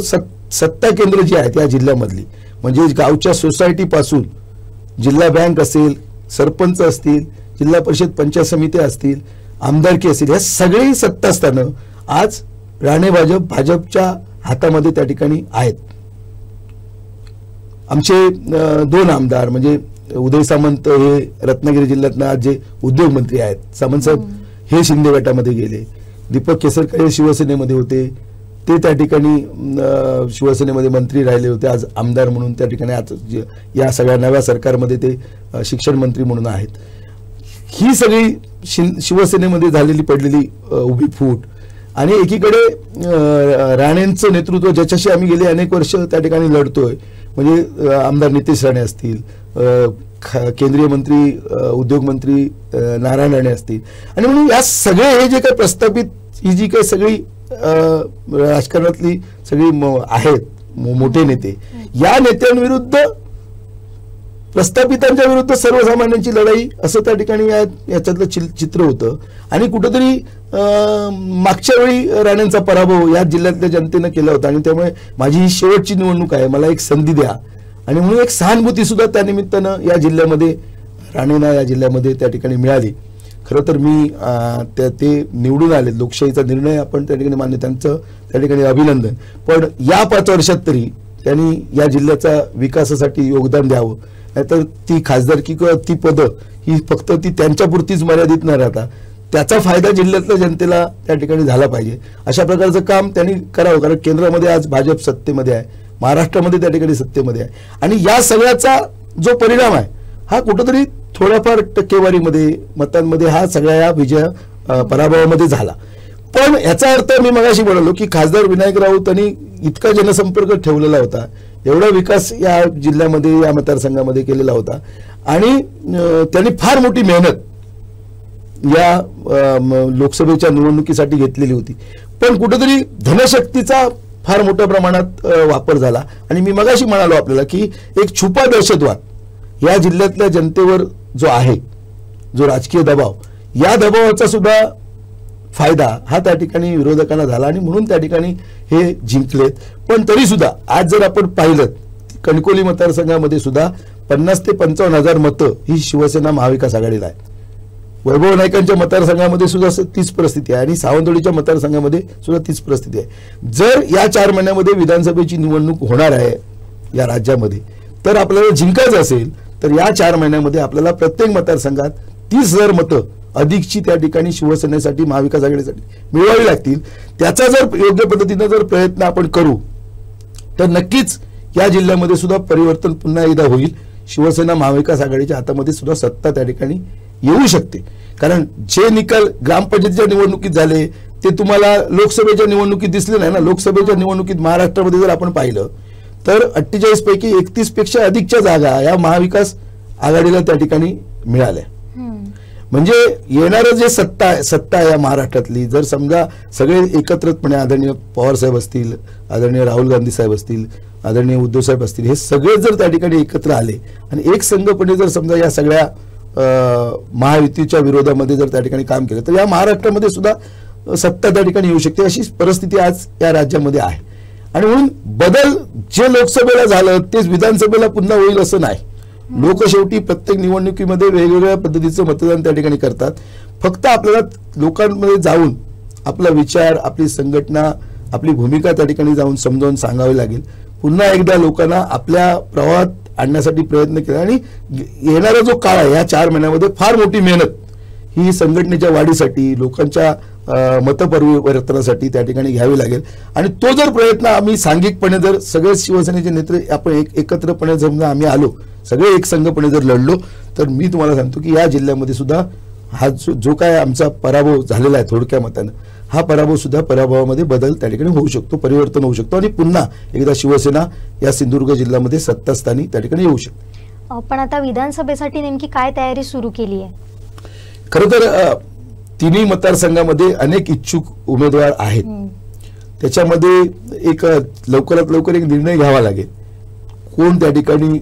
सत्ता केंद्र जी आहेत या जिल्ह्यामधली म्हणजे गावच्या सोसायटी पासून जिल्हा बँक असेल, सरपंच असतील, जिल्हा परिषद पंचायत समिती असतील, आमदारकी असेल, या सगळी सत्तास्थानं आज राणे भाजपच्या हातामध्ये त्या ठिकाणी आहेत. आमचे 2 आमदार म्हणजे उदय सामंत हे रत्नागिरी जिल्ह्यातनं आज जे उद्योग मंत्री आहेत, सामंत साहेब हे शिंदे गटामध्ये गेले, दीपक केसरकर शिवसेनेमध्ये होते, ते त्या ठिकाणी शिवसेनेमध्ये मंत्री राहिले होते, आज आमदार म्हणून त्या ठिकाणी आज या सगळ्या नव्या सरकारमध्ये ते शिक्षण मंत्री म्हणून आहेत. ही सगळी शिवसेनेमध्ये झालेली पडलेली उभी फूट आणि एकीकडे राणेंचं नेतृत्व ज्याच्याशी आम्ही गेले अनेक वर्ष त्या ठिकाणी लढतोय म्हणजे आमदार नितेश राणे असतील, केंद्रीय मंत्री उद्योग मंत्री नारायण राणे असतील आणि म्हणून या सगळे हे जे काही प्रस्थापित ही जी काही सगळी राजकारणातली सगळी आहेत मोठे नेते, या नेत्यांविरुद्ध प्रस्थापितांच्या विरुद्ध सर्वसामान्यांची लढाई असं त्या ठिकाणी याच्यातलं चित्र होतं. आणि कुठंतरी मागच्या वेळी राणेंचा पराभव या जिल्ह्यातल्या जनतेनं केला होता आणि त्यामुळे माझी ही शेवटची निवडणूक आहे, मला एक संधी द्या आणि म्हणून एक सहानुभूती सुद्धा त्या निमित्तानं या जिल्ह्यामध्ये राणेंना या जिल्ह्यामध्ये त्या ठिकाणी मिळाली. खरं तर मी ते निवडून आले, लोकशाहीचा निर्णय आपण त्या ठिकाणी मान्य, त्यांचं त्या ठिकाणी अभिनंदन. पण या 5 वर्षात तरी त्यांनी या जिल्ह्याचा विकासासाठी योगदान द्यावं, नाहीतर ती खासदारकी किंवा ती पदं ही फक्त ती त्यांच्यापुरतीच मर्यादित न राहता त्याचा फायदा जिल्ह्यातल्या जनतेला त्या ठिकाणी झाला पाहिजे. अशा प्रकारचं काम त्यांनी करावं, कारण केंद्रामध्ये आज भाजप सत्तेमध्ये आहे, महाराष्ट्रामध्ये त्या ठिकाणी सत्तेमध्ये आहे आणि या सगळ्याचा जो परिणाम आहे हा कुठंतरी थोड्याफार टक्केवारीमध्ये मतांमध्ये हा सगळ्या या विजय पराभवामध्ये झाला. पण याचा अर्थ मी मगाशी म्हणालो की खासदार विनायक राऊतांनी इतका जनसंपर्क ठेवलेला होता, एवढा विकास या जिल्ह्यामध्ये या मतदारसंघामध्ये केलेला होता आणि त्यांनी फार मोठी मेहनत या लोकसभेच्या निवडणुकीसाठी घेतलेली होती, पण कुठेतरी धनशक्तीचा फार मोठ्या प्रमाणात वापर झाला. आणि मी मगाशी म्हणालो आपल्याला की एक छुपा दहशतवाद या जिल्ह्यातल्या जनतेवर जो आहे, जो राजकीय दबाव, या दबावाचा सुद्धा फायदा हा त्या ठिकाणी विरोधकांना झाला आणि म्हणून त्या ठिकाणी हे जिंकलेत. पण तरी सुद्धा आज जर आपण पाहिलं कणकवली मतदारसंघामध्ये सुद्धा 50 ते 55,000 मतं ही शिवसेना महाविकास आघाडीला आहे. वैभव नाईकांच्या मतदारसंघामध्ये सुद्धा तीच परिस्थिती आहे आणि सावंतवाडीच्या मतदारसंघामध्ये सुद्धा तीच परिस्थिती आहे. जर या 4 महिन्यामध्ये विधानसभेची निवडणूक होणार आहे या राज्यामध्ये, तर आपल्याला जिंकायचं असेल तर या 4 महिन्यामध्ये आपल्याला प्रत्येक मतदारसंघात 30,000 मतं अधिकची त्या ठिकाणी शिवसेनेसाठी महाविकास आघाडीसाठी मिळवावी लागतील. त्याचा जर योग्य पद्धतीने जर प्रयत्न आपण करू तर नक्कीच या जिल्ह्यामध्ये सुद्धा परिवर्तन पुन्हा एकदा होईल. शिवसेना महाविकास आघाडीच्या हातामध्ये सुद्धा सत्ता त्या ठिकाणी येऊ शकते. कारण जे निकाल ग्रामपंचायतीच्या निवडणुकीत झाले ते तुम्हाला लोकसभेच्या निवडणुकीत दिसले नाही ना. लोकसभेच्या निवडणुकीत महाराष्ट्रामध्ये जर आपण पाहिलं तर 48 पैकी 31 पेक्षा अधिकच्या जागा या महाविकास आघाडीला त्या ठिकाणी मिळाल्या. म्हणजे येणारं जे सत्ता या महाराष्ट्रातली, जर समजा सगळे एकत्रितपणे आदरणीय पवार साहेब असतील, आदरणीय राहुल गांधी साहेब असतील, आदरणीय उद्धव साहेब असतील, हे सगळे जर त्या ठिकाणी एकत्र आले आणि एक संघपणे जर समजा या सगळ्या महायुतीच्या विरोधामध्ये जर त्या ठिकाणी काम केलं तर या महाराष्ट्रामध्ये सुद्धा सत्ता त्या ठिकाणी येऊ शकते. अशी परिस्थिती आज या राज्यामध्ये आहे. आणि म्हणून बदल जे लोकसभेला झालं तेच विधानसभेला पुन्हा होईल असं नाही. लोक शेवटी प्रत्येक निवडणुकीमध्ये वेगवेगळ्या पद्धतीचं मतदान त्या ठिकाणी करतात. फक्त आपल्याला लोकांमध्ये जाऊन आपला विचार, आपली संघटना, आपली भूमिका त्या ठिकाणी जाऊन समजावून सांगावी लागेल. पुन्हा एकदा लोकांना आपल्या प्रवाहात आणण्यासाठी प्रयत्न केला आणि येणारा जो काळ आहे या 4 महिन्यामध्ये फार मोठी मेहनत ही संघटनेच्या वाढीसाठी, लोकांच्या मतपरिवर्तनासाठी त्या ठिकाणी घ्यावी लागेल. आणि तो जर प्रयत्न आम्ही सांघिकपणे जर सगळे शिवसेनेचे नेते आपण एकत्रपणे समजा आम्ही आलो, सगळे एक संघपणे जर लढलो तर मी तुम्हाला सांगतो की या जिल्ह्यामध्ये सुद्धा हा जो काय आमचा पराभव झालेला आहे थोडक्या मतानं, हा पराभव सुद्धा पराभवामध्ये बदल त्या ठिकाणी होऊ शकतो, परिवर्तन होऊ शकतो आणि पुन्हा एकदा शिवसेना या सिंधुदुर्ग जिल्ह्यामध्ये सत्तास्थानी त्या ठिकाणी येऊ शकते. पण आता विधानसभेसाठी नेमकी काय तयारी सुरू केली आहे? खरं तर तिन्ही मतदारसंघामध्ये अनेक इच्छुक उमेदवार आहेत. त्याच्यामध्ये एक लवकरात लवकर एक निर्णय घ्यावा लागेल कोण त्या ठिकाणी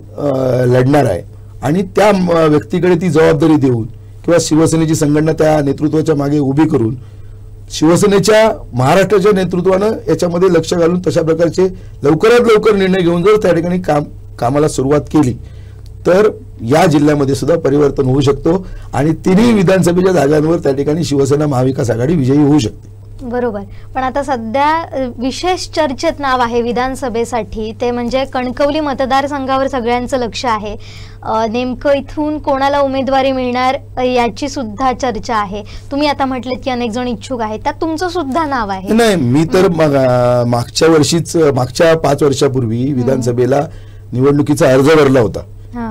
लढणार आहे आणि त्या व्यक्तीकडे ती जबाबदारी देऊन किंवा शिवसेनेची संघटना त्या नेतृत्वाच्या मागे उभी करून शिवसेनेच्या महाराष्ट्राच्या नेतृत्वानं याच्यामध्ये लक्ष घालून तशा प्रकारचे लवकरात लवकर निर्णय घेऊन जर त्या ठिकाणी कामाला सुरुवात केली तर या जिल्ह्यामध्ये सुद्धा परिवर्तन होऊ शकतो आणि तिन्ही विधानसभेच्या जागांवर त्या ठिकाणी शिवसेना महाविकास आघाडी विजयी होऊ शकते. बरोबर. पण आता सध्या विशेष चर्चेत नाव आहे विधानसभेसाठी ते म्हणजे कणकवली मतदारसंघावर सगळ्यांचं लक्ष आहे. नेमकं इथून कोणाला उमेदवारी मिळणार याची सुद्धा चर्चा आहे. तुम्ही आता म्हटलेत की अनेक जण इच्छुक आहेत, त्यात तुमचं सुद्धा नाव आहे. नाही, मी तर मागच्या वर्षीच मागच्या 5 वर्षापूर्वी विधानसभेला निवडणुकीचा अर्ज भरला होता.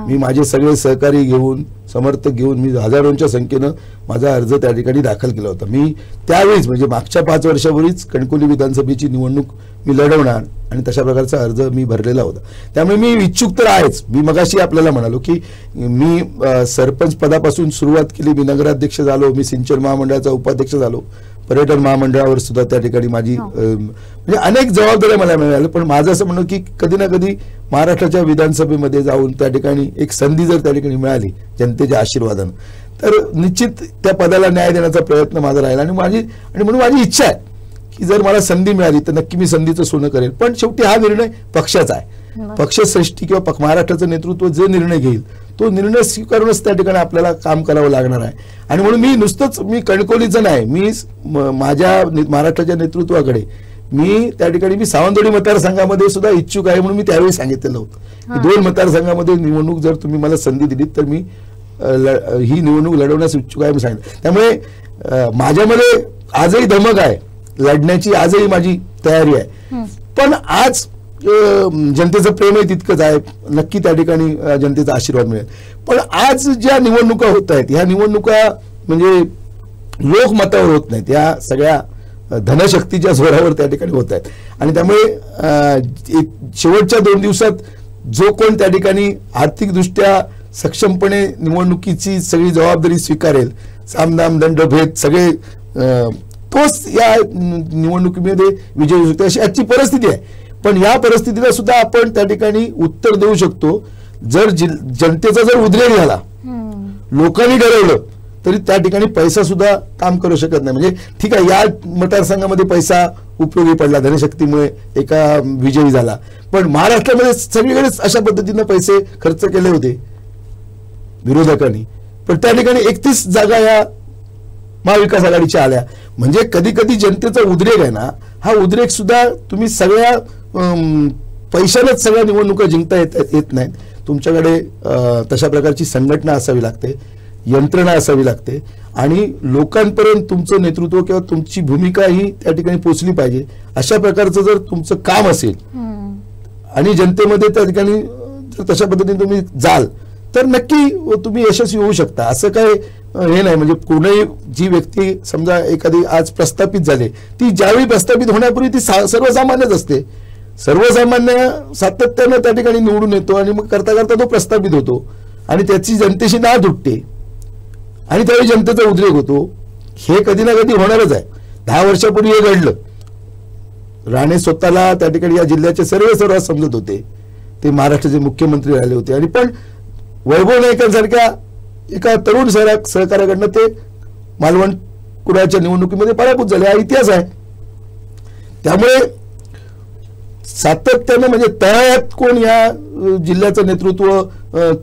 मी माझे सगळे सहकारी घेऊन, समर्थक घेऊन मी हजारोंच्या संख्येनं माझा अर्ज त्या ठिकाणी दाखल केला होता. मी त्यावेळीच म्हणजे मागच्या 5 वर्षापूर्वीच कणकवली विधानसभेची निवडणूक मी लढवणार आणि तशा प्रकारचा अर्ज मी भरलेला होता. त्यामुळे मी इच्छुक तर आहेच. मी मगाशी आपल्याला म्हणालो की मी सरपंच पदापासून सुरुवात केली, मी नगराध्यक्ष झालो, मी सिंचन महामंडळाचा उपाध्यक्ष झालो, पर्यटन महामंडळावर सुद्धा त्या ठिकाणी माझी म्हणजे अनेक जबाबदाऱ्या मला मिळाल्या. पण माझं असं म्हणणं की कधी ना कधी महाराष्ट्राच्या विधानसभेमध्ये जाऊन त्या ठिकाणी एक संधी जर त्या ठिकाणी मिळाली जनतेच्या आशीर्वादानं तर निश्चित त्या पदाला न्याय देण्याचा प्रयत्न माझा राहिला आणि म्हणून माझी इच्छा आहे की जर मला संधी मिळाली तर नक्की मी संधीचं सोनं करेल. पण शेवटी हा निर्णय पक्षाचा आहे. पक्षश्रेष्ठी किंवा महाराष्ट्राचं नेतृत्व जे निर्णय घेईल तो निर्णय स्वीकारूनच त्या ठिकाणी आपल्याला काम करावं लागणार आहे. आणि म्हणून मी नुसतंच मी कणकवलीचं नाही, मी माझ्या महाराष्ट्राच्या नेतृत्वाकडे मी त्या ठिकाणी मी सावंतवाडी मतदारसंघामध्ये सुद्धा इच्छुक आहे म्हणून मी त्यावेळी सांगितलेलं होतं की 2 मतदारसंघामध्ये निवडणूक जर तुम्ही मला संधी दिलीत तर मी ही निवडणूक लढवण्यास इच्छुक आहे मी सांगितलं. त्यामुळे माझ्यामध्ये आजही धमक आहे लढण्याची, आजही माझी तयारी आहे. पण आज जनतेचं प्रेमही तितकंच आहे, नक्की त्या ठिकाणी जनतेचा आशीर्वाद मिळेल. पण आज ज्या निवडणुका होत आहेत ह्या निवडणुका म्हणजे लोकमतावर होत नाहीत, या सगळ्या धनशक्तीच्या जोरावर त्या ठिकाणी होत आहेत. आणि त्यामुळे शेवटच्या 2 दिवसात जो कोण त्या ठिकाणी आर्थिकदृष्ट्या सक्षमपणे निवडणुकीची सगळी जबाबदारी स्वीकारेल, सामनाम दंडभेद सगळे तोच या निवडणुकीमध्ये विजय होऊ शकतो अशी आजची परिस्थिती आहे. पण या परिस्थितीला सुद्धा आपण त्या ठिकाणी उत्तर देऊ शकतो. जर जनतेचा जर उद्रेक झाला, लोकांनी ठरवलं, तरी त्या ठिकाणी पैसा सुद्धा काम करू शकत नाही. म्हणजे ठीक आहे, या मतदारसंघामध्ये पैसा उपयोगी पडला, धनशक्तीमुळे एका विजयी झाला, पण महाराष्ट्रामध्ये सगळीकडेच अशा पद्धतीने पैसे खर्च केले होते विरोधकांनी. पण त्या ठिकाणी 31 जागा या महाविकास आघाडीच्या आल्या. म्हणजे कधी कधी जनतेचा उद्रेक आहे ना, हा उद्रेक सुद्धा तुम्ही सगळ्या पैशानेच सगळ्या निवडणुका जिंकता येत नाहीत. तुमच्याकडे तशा प्रकारची संघटना असावी लागते, यंत्रणा असावी लागते, आणि लोकांपर्यंत तुमचं नेतृत्व किंवा तुमची भूमिका ही त्या ठिकाणी पोहोचली पाहिजे. अशा प्रकारचं जर तुमचं काम असेल आणि जनतेमध्ये त्या ठिकाणी जर तशा पद्धतीने तुम्ही जाल, तर नक्की तुम्ही यशस्वी होऊ शकता. असं काय हे नाही. म्हणजे कोणीही जी व्यक्ती समजा एखादी आज प्रस्थापित झाले, ती ज्यावेळी प्रस्थापित होण्यापूर्वी ती सर्वसामान्यच असते. सर्वसामान्य सातत्यानं त्या ठिकाणी निवडून येतो आणि मग करता करता तो प्रस्थापित होतो आणि त्याची जनतेशी नाळ तुटते आणि त्यावेळी जनतेचा उद्रेक होतो. हे कधी ना कधी होणारच आहे. 10 वर्षापूर्वी हे घडलं. राणे स्वतःला त्या ठिकाणी या जिल्ह्याचे सर्व समजत होते. ते महाराष्ट्राचे मुख्यमंत्री राहिले होते आणि पण वैभव नाईकांसारख्या एका तरुण सहकार्याकडनं ते मालवण कुडाळच्या निवडणुकीमध्ये पराभूत झाले. हा इतिहास आहे. त्यामुळे सातत्यानं म्हणजे तळागाळात कोण या जिल्ह्याचं नेतृत्व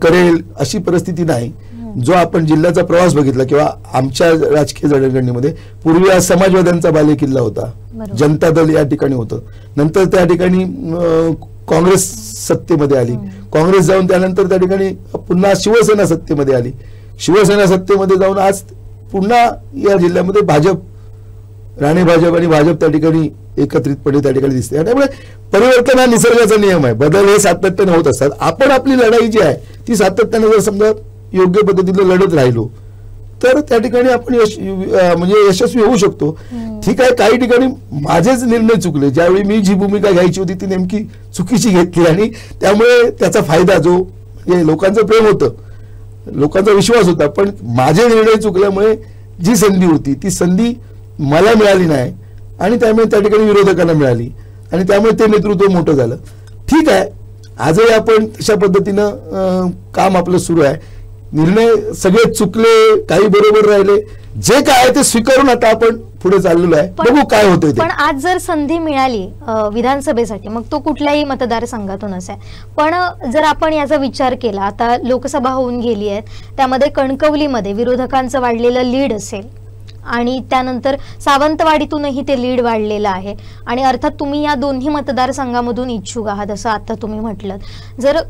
करेल अशी परिस्थिती नाही. जो आपण जिल्ह्याचा प्रवास बघितला किंवा आमच्या राजकीय जडणघडणीमध्ये पूर्वी हा समाजवाद्यांचा बालेकिल्ला होता, जनता दल या ठिकाणी होतं. नंतर त्या ठिकाणी काँग्रेस सत्तेमध्ये आली. काँग्रेस जाऊन त्यानंतर त्या ठिकाणी पुन्हा शिवसेना सत्तेमध्ये आली. शिवसेना सत्तेमध्ये जाऊन आज पुन्हा या जिल्ह्यामध्ये भाजप, राणे भाजप आणि भाजप त्या ठिकाणी एकत्रितपणे त्या ठिकाणी दिसते. त्यामुळे परिवर्तन हा निसर्गाचा नियम आहे. बदल हे सातत्याने होत असतात. आपण आपली लढाई जी आहे ती सातत्याने जर समजा योग्य पद्धतीने लढत राहिलो तर त्या ठिकाणी आपण म्हणजे यशस्वी होऊ शकतो. ठीक आहे, काही ठिकाणी माझेच निर्णय चुकले. ज्यावेळी मी जी भूमिका घ्यायची होती ती नेमकी चुकीची घेतली आणि त्यामुळे त्याचा फायदा जो लोकांचं प्रेम होतं, लोकांचा विश्वास होता, पण माझे निर्णय चुकल्यामुळे जी संधी होती ती संधी मला मिळाली नाही आणि त्यामुळे त्या ठिकाणी विरोधकांना मिळाली आणि त्यामुळे ते नेतृत्व मोठं झालं. ठीक आहे, आजही आपण तशा पद्धतीनं काम आपलं सुरू आहे. निर्णय सगळे चुकले, काही बरोबर राहिले, जे काय आहे ते स्वीकारून आता आपण पुढे चाललेलो आहे. बघू काय होतंय. पण आज जर संधी मिळाली विधानसभेसाठी, मग तो कुठल्याही मतदारसंघातून असेल, पण जर आपण याचा विचार केला, आता लोकसभा होऊन गेली आहे, त्यामध्ये कणकवलीमध्ये विरोधकांचं वाढलेलं लीड असेल आणि त्यानंतर सावंतवाडीतूनही ते लीड वाढलेलं आहे आणि अर्थात तुम्ही या दोन्ही मतदारसंघामधून इच्छुक आहात असं आता तुम्ही म्हटलं. जर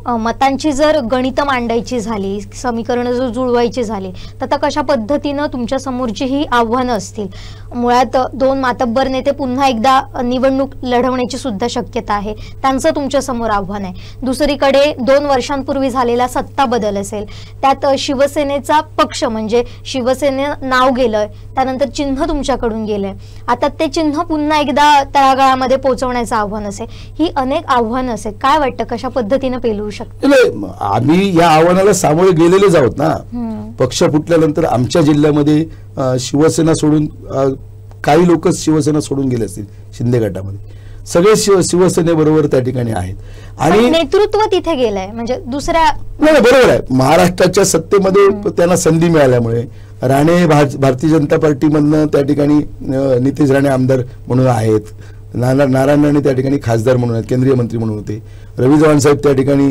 मतांची जर गणित मांडायची झाली, समीकरणं जर जुळवायची झाली, तर आता कशा पद्धतीनं तुमच्या समोरची ही आव्हानं असतील. मुळात 2 मातब्बर नेते पुन्हा एकदा निवडणूक लढवण्याची सुद्धा शक्यता आहे, त्यांचं तुमच्या समोर आव्हान आहे. दुसरीकडे 2 वर्षांपूर्वी झालेला सत्ता बदल असेल, त्यात शिवसेनेचा पक्ष म्हणजे शिवसेने नाव गेलंय, त्यानंतर चिन्ह तुमच्याकडून गेलंय, आता ते चिन्ह पुन्हा एकदा तळागाळामध्ये पोहोचवण्याचं आव्हान असेल. ही अनेक आव्हानं असेल. काय वाटतं कशा पद्धतीनं पेलू शकतो? आम्ही या आव्हानाला सामोरे गेलेलेच आहोत ना. पक्ष फुटल्यानंतर आमच्या जिल्ह्यामध्ये शिवसेना सोडून काही लोक शिवसेना सोडून गेले असतील. शिंदे गटामध्ये सगळे शिवसेनेबरोबर त्या ठिकाणी आहेत आणि नेतृत्व तिथे गेलंय. म्हणजे दुसऱ्या नाही, बरोबर आहे. महाराष्ट्राच्या सत्तेमध्ये त्यांना संधी मिळाल्यामुळे राणे भारतीय जनता पार्टीमधनं त्या ठिकाणी नितेश राणे आमदार म्हणून आहेत, नारायण राणे त्या ठिकाणी खासदार म्हणून आहेत, केंद्रीय मंत्री म्हणून होते, रवी चव्हाण साहेब त्या ठिकाणी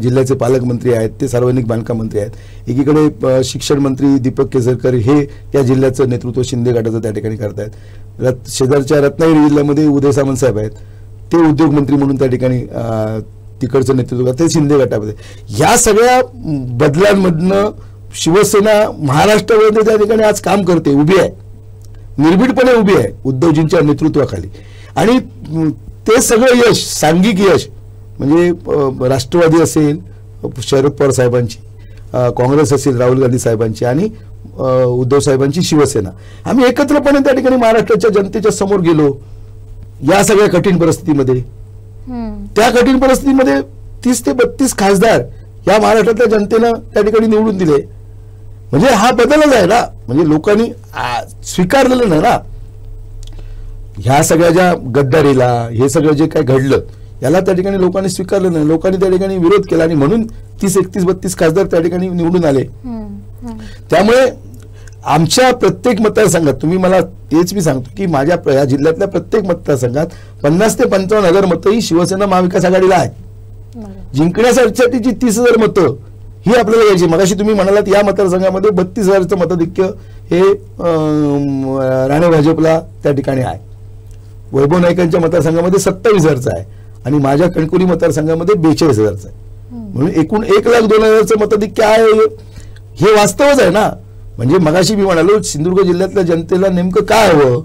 जिल्ह्याचे पालकमंत्री आहेत, ते सार्वजनिक बांधकाम मंत्री आहेत, एकीकडे शिक्षण मंत्री दीपक केसरकर हे या जिल्ह्याचं नेतृत्व शिंदे गटाचं त्या ठिकाणी करतायत, शेजारच्या रत्नागिरी जिल्ह्यामध्ये उदय सामंत साहेब आहेत, ते उद्योग मंत्री म्हणून त्या ठिकाणी तिकडचं नेतृत्व करतात, ते शिंदे गटामध्ये. या सगळ्या बदलांमधनं शिवसेना महाराष्ट्रामध्ये त्या ठिकाणी आज काम करते, उभी आहे, निर्भीडपणे उभी आहे उद्धवजींच्या नेतृत्वाखाली. आणि ते सगळं यश, सांघिक यश म्हणजे राष्ट्रवादी असेल शरद पवार साहेबांची, काँग्रेस असेल राहुल गांधी साहेबांची आणि उद्धव साहेबांची शिवसेना, आम्ही एकत्रपणे त्या ठिकाणी महाराष्ट्राच्या जनतेच्या समोर गेलो या सगळ्या कठीण परिस्थितीमध्ये. त्या कठीण परिस्थितीमध्ये 30 ते 32 खासदार या महाराष्ट्रातल्या जनतेनं त्या ठिकाणी निवडून दिले म्हणजे हा बदलच आहे ना. म्हणजे लोकांनी स्वीकारलेलं नाही ना ह्या सगळ्या ज्या गद्दारीला, हे सगळं जे काय घडलं याला त्या ठिकाणी लोकांनी स्वीकारलं नाही. लोकांनी त्या ठिकाणी विरोध केला आणि म्हणून 30, 31, 32 खासदार त्या ठिकाणी निवडून आले. त्यामुळे आमच्या प्रत्येक मतदारसंघात, तुम्ही मला तेच मी सांगतो की माझ्या या जिल्ह्यातल्या प्रत्येक मतदारसंघात 50 ते 55,000 मतं ही शिवसेना महाविकास आघाडीला आहेत. जिंकण्यासाठी जी 30,000 मतं ही आपल्याला यायची. मगाशी तुम्ही म्हणालात या मतदारसंघामध्ये 32,000चं मताधिक्य हे राणे भाजपला त्या ठिकाणी आहे. वैभव नाईकांच्या मतदारसंघामध्ये 27,000चं आहे आणि माझ्या कणकवली मतदारसंघामध्ये 42,000चं आहे. म्हणून एकूण 1,02,000चं मताधिक्य आहे हे वास्तवच आहे ना. म्हणजे मगाशी मी म्हणालो सिंधुदुर्ग जिल्ह्यातल्या जनतेला नेमकं काय हवं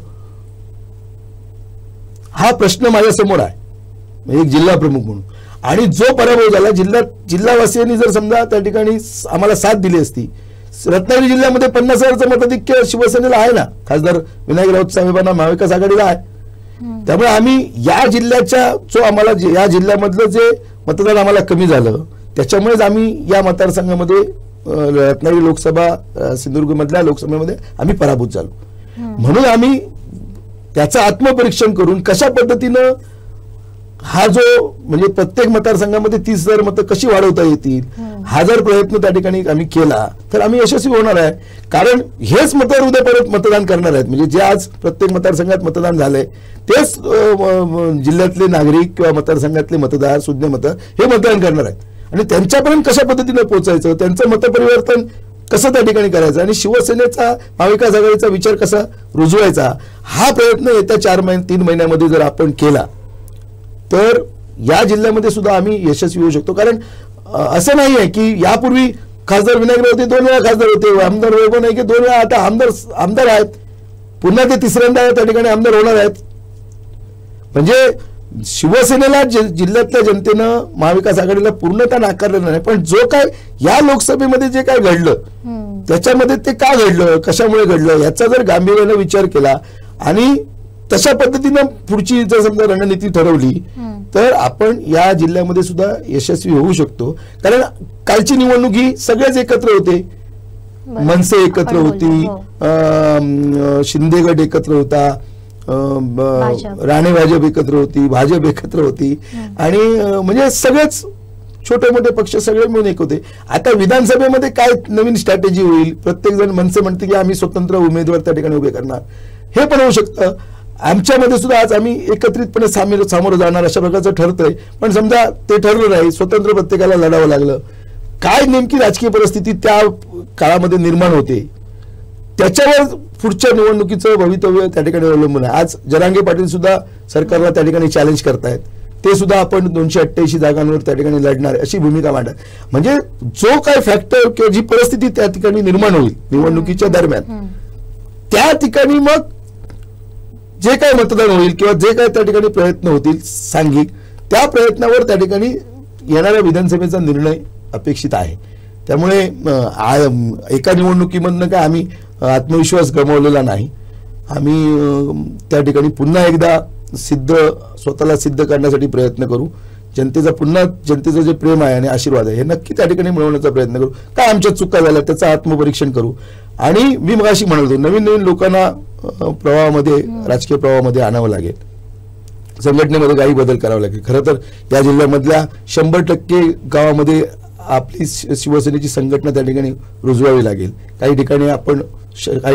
हा प्रश्न माझ्या समोर आहे एक जिल्हा प्रमुख म्हणून. आणि जो पराभव झाला जिल्हावासियांनी जर समजा त्या ठिकाणी आम्हाला साथ दिली असती, रत्नागिरी जिल्ह्यामध्ये 50,000चं मताधिक्य शिवसेनेला आहे ना, खासदार विनायक राऊत साहेबांना महाविकास आघाडीला आहे. त्यामुळे आम्ही या जिल्ह्याच्या जो आम्हाला या जिल्ह्यामधलं जे मतदान आम्हाला कमी झालं त्याच्यामुळेच आम्ही या मतदारसंघामध्ये रत्नागिरी लोकसभा सिंधुदुर्ग मधल्या लोकसभेमध्ये आम्ही पराभूत झालो. म्हणून आम्ही त्याचं आत्मपरीक्षण करून कशा पद्धतीनं हा जो म्हणजे प्रत्येक मतदारसंघामध्ये 30,000 मतं कशी वाढवता येतील हा जर प्रयत्न त्या ठिकाणी आम्ही केला तर आम्ही यशस्वी होणार आहे. कारण हेच मतदार उद्या परत मतदान करणार आहेत. म्हणजे जे आज प्रत्येक मतदारसंघात मतदान झालंय तेच जिल्ह्यातले नागरिक किंवा मतदारसंघातले मतदार सुज्ञ मतदार हे मतदान करणार आहेत. आणि त्यांच्यापर्यंत कशा पद्धतीने पोहोचायचं, त्यांचं मतपरिवर्तन कसं त्या ठिकाणी करायचं आणि शिवसेनेचा महाविकास आघाडीचा विचार कसा रुजवायचा हा प्रयत्न येत्या 3 महिन्यामध्ये जर आपण केला तर या जिल्ह्यामध्ये सुद्धा आम्ही यशस्वी होऊ शकतो. कारण असं नाही आहे की यापूर्वी खासदार विनायक राऊत 2 वेळा खासदार होते, आमदार वैभव नाईक 2 वेळा आता आमदार आहेत, पुन्हा ते तिसऱ्यांदा त्या ठिकाणी आमदार होणार आहेत. म्हणजे शिवसेनेला जिल्ह्यातल्या जनतेनं महाविकास आघाडीला पूर्णतः नाकारलेलं नाही. पण जो काय या लोकसभेमध्ये जे काय घडलं त्याच्यामध्ये ते का घडलं, कशामुळे घडलं याचा जर गांभीर्याने विचार केला आणि तशा पद्धतीनं पुढची जर समजा रणनीती ठरवली तर आपण या जिल्ह्यामध्ये सुद्धा यशस्वी होऊ शकतो. कारण कालची निवडणूक ही सगळेच एकत्र होते, मनसे एकत्र होती, शिंदे गट एकत्र होता, राणे भाजप एकत्र होती, भाजप एकत्र होती आणि म्हणजे सगळेच छोटे मोठे पक्ष सगळे मिळून एक होते. आता विधानसभेमध्ये काय नवीन स्ट्रॅटेजी होईल, प्रत्येक जण मनसे म्हणते की आम्ही स्वतंत्र उमेदवार त्या ठिकाणी उभे करणार, हे पण होऊ शकतं. आमच्यामध्ये सुद्धा आज आम्ही एकत्रितपणे सामोरं जाणार अशा प्रकारचं ठरतंय. पण समजा ते ठरलं नाही, स्वतंत्र प्रत्येकाला लढावं लागलं, काय नेमकी राजकीय परिस्थिती त्या काळामध्ये निर्माण होते त्याच्यावर पुढच्या निवडणुकीचं भवितव्य त्या ठिकाणी अवलंबून आहे. आज जरांगे पाटील सुद्धा सरकारला त्या ठिकाणी चॅलेंज करतायत, ते सुद्धा आपण 288 जागांवर त्या ठिकाणी लढणार अशी भूमिका मांडतात. म्हणजे जो काय फॅक्टर किंवा जी परिस्थिती त्या ठिकाणी निर्माण होईल निवडणुकीच्या दरम्यान त्या ठिकाणी मग जे काय मतदान होईल किंवा जे काय त्या ठिकाणी प्रयत्न होतील सांघिक त्या प्रयत्नावर त्या ठिकाणी येणाऱ्या विधानसभेचा निर्णय अपेक्षित आहे. त्यामुळे एका निवडणुकीमधनं काय आम्ही आत्मविश्वास गमावलेला नाही. आम्ही त्या ठिकाणी पुन्हा एकदा स्वतःला सिद्ध करण्यासाठी प्रयत्न करू. जनतेचं जे प्रेम आहे आणि आशीर्वाद आहे हे नक्की त्या ठिकाणी मिळवण्याचा प्रयत्न करू. काय आमच्या चुका झाल्या त्याचं आत्मपरीक्षण करू. आणि मी मगाशी म्हणालो नवीन लोकांना प्रवाहामध्ये राजकीय प्रवाहामध्ये आणावं लागेल, संघटनेमध्ये काही बदल करावा लागेल. खरं तर या जिल्ह्यामधल्या 100% गावामध्ये आपली शिवसेनेची संघटना त्या ठिकाणी रुजवावी लागेल. काही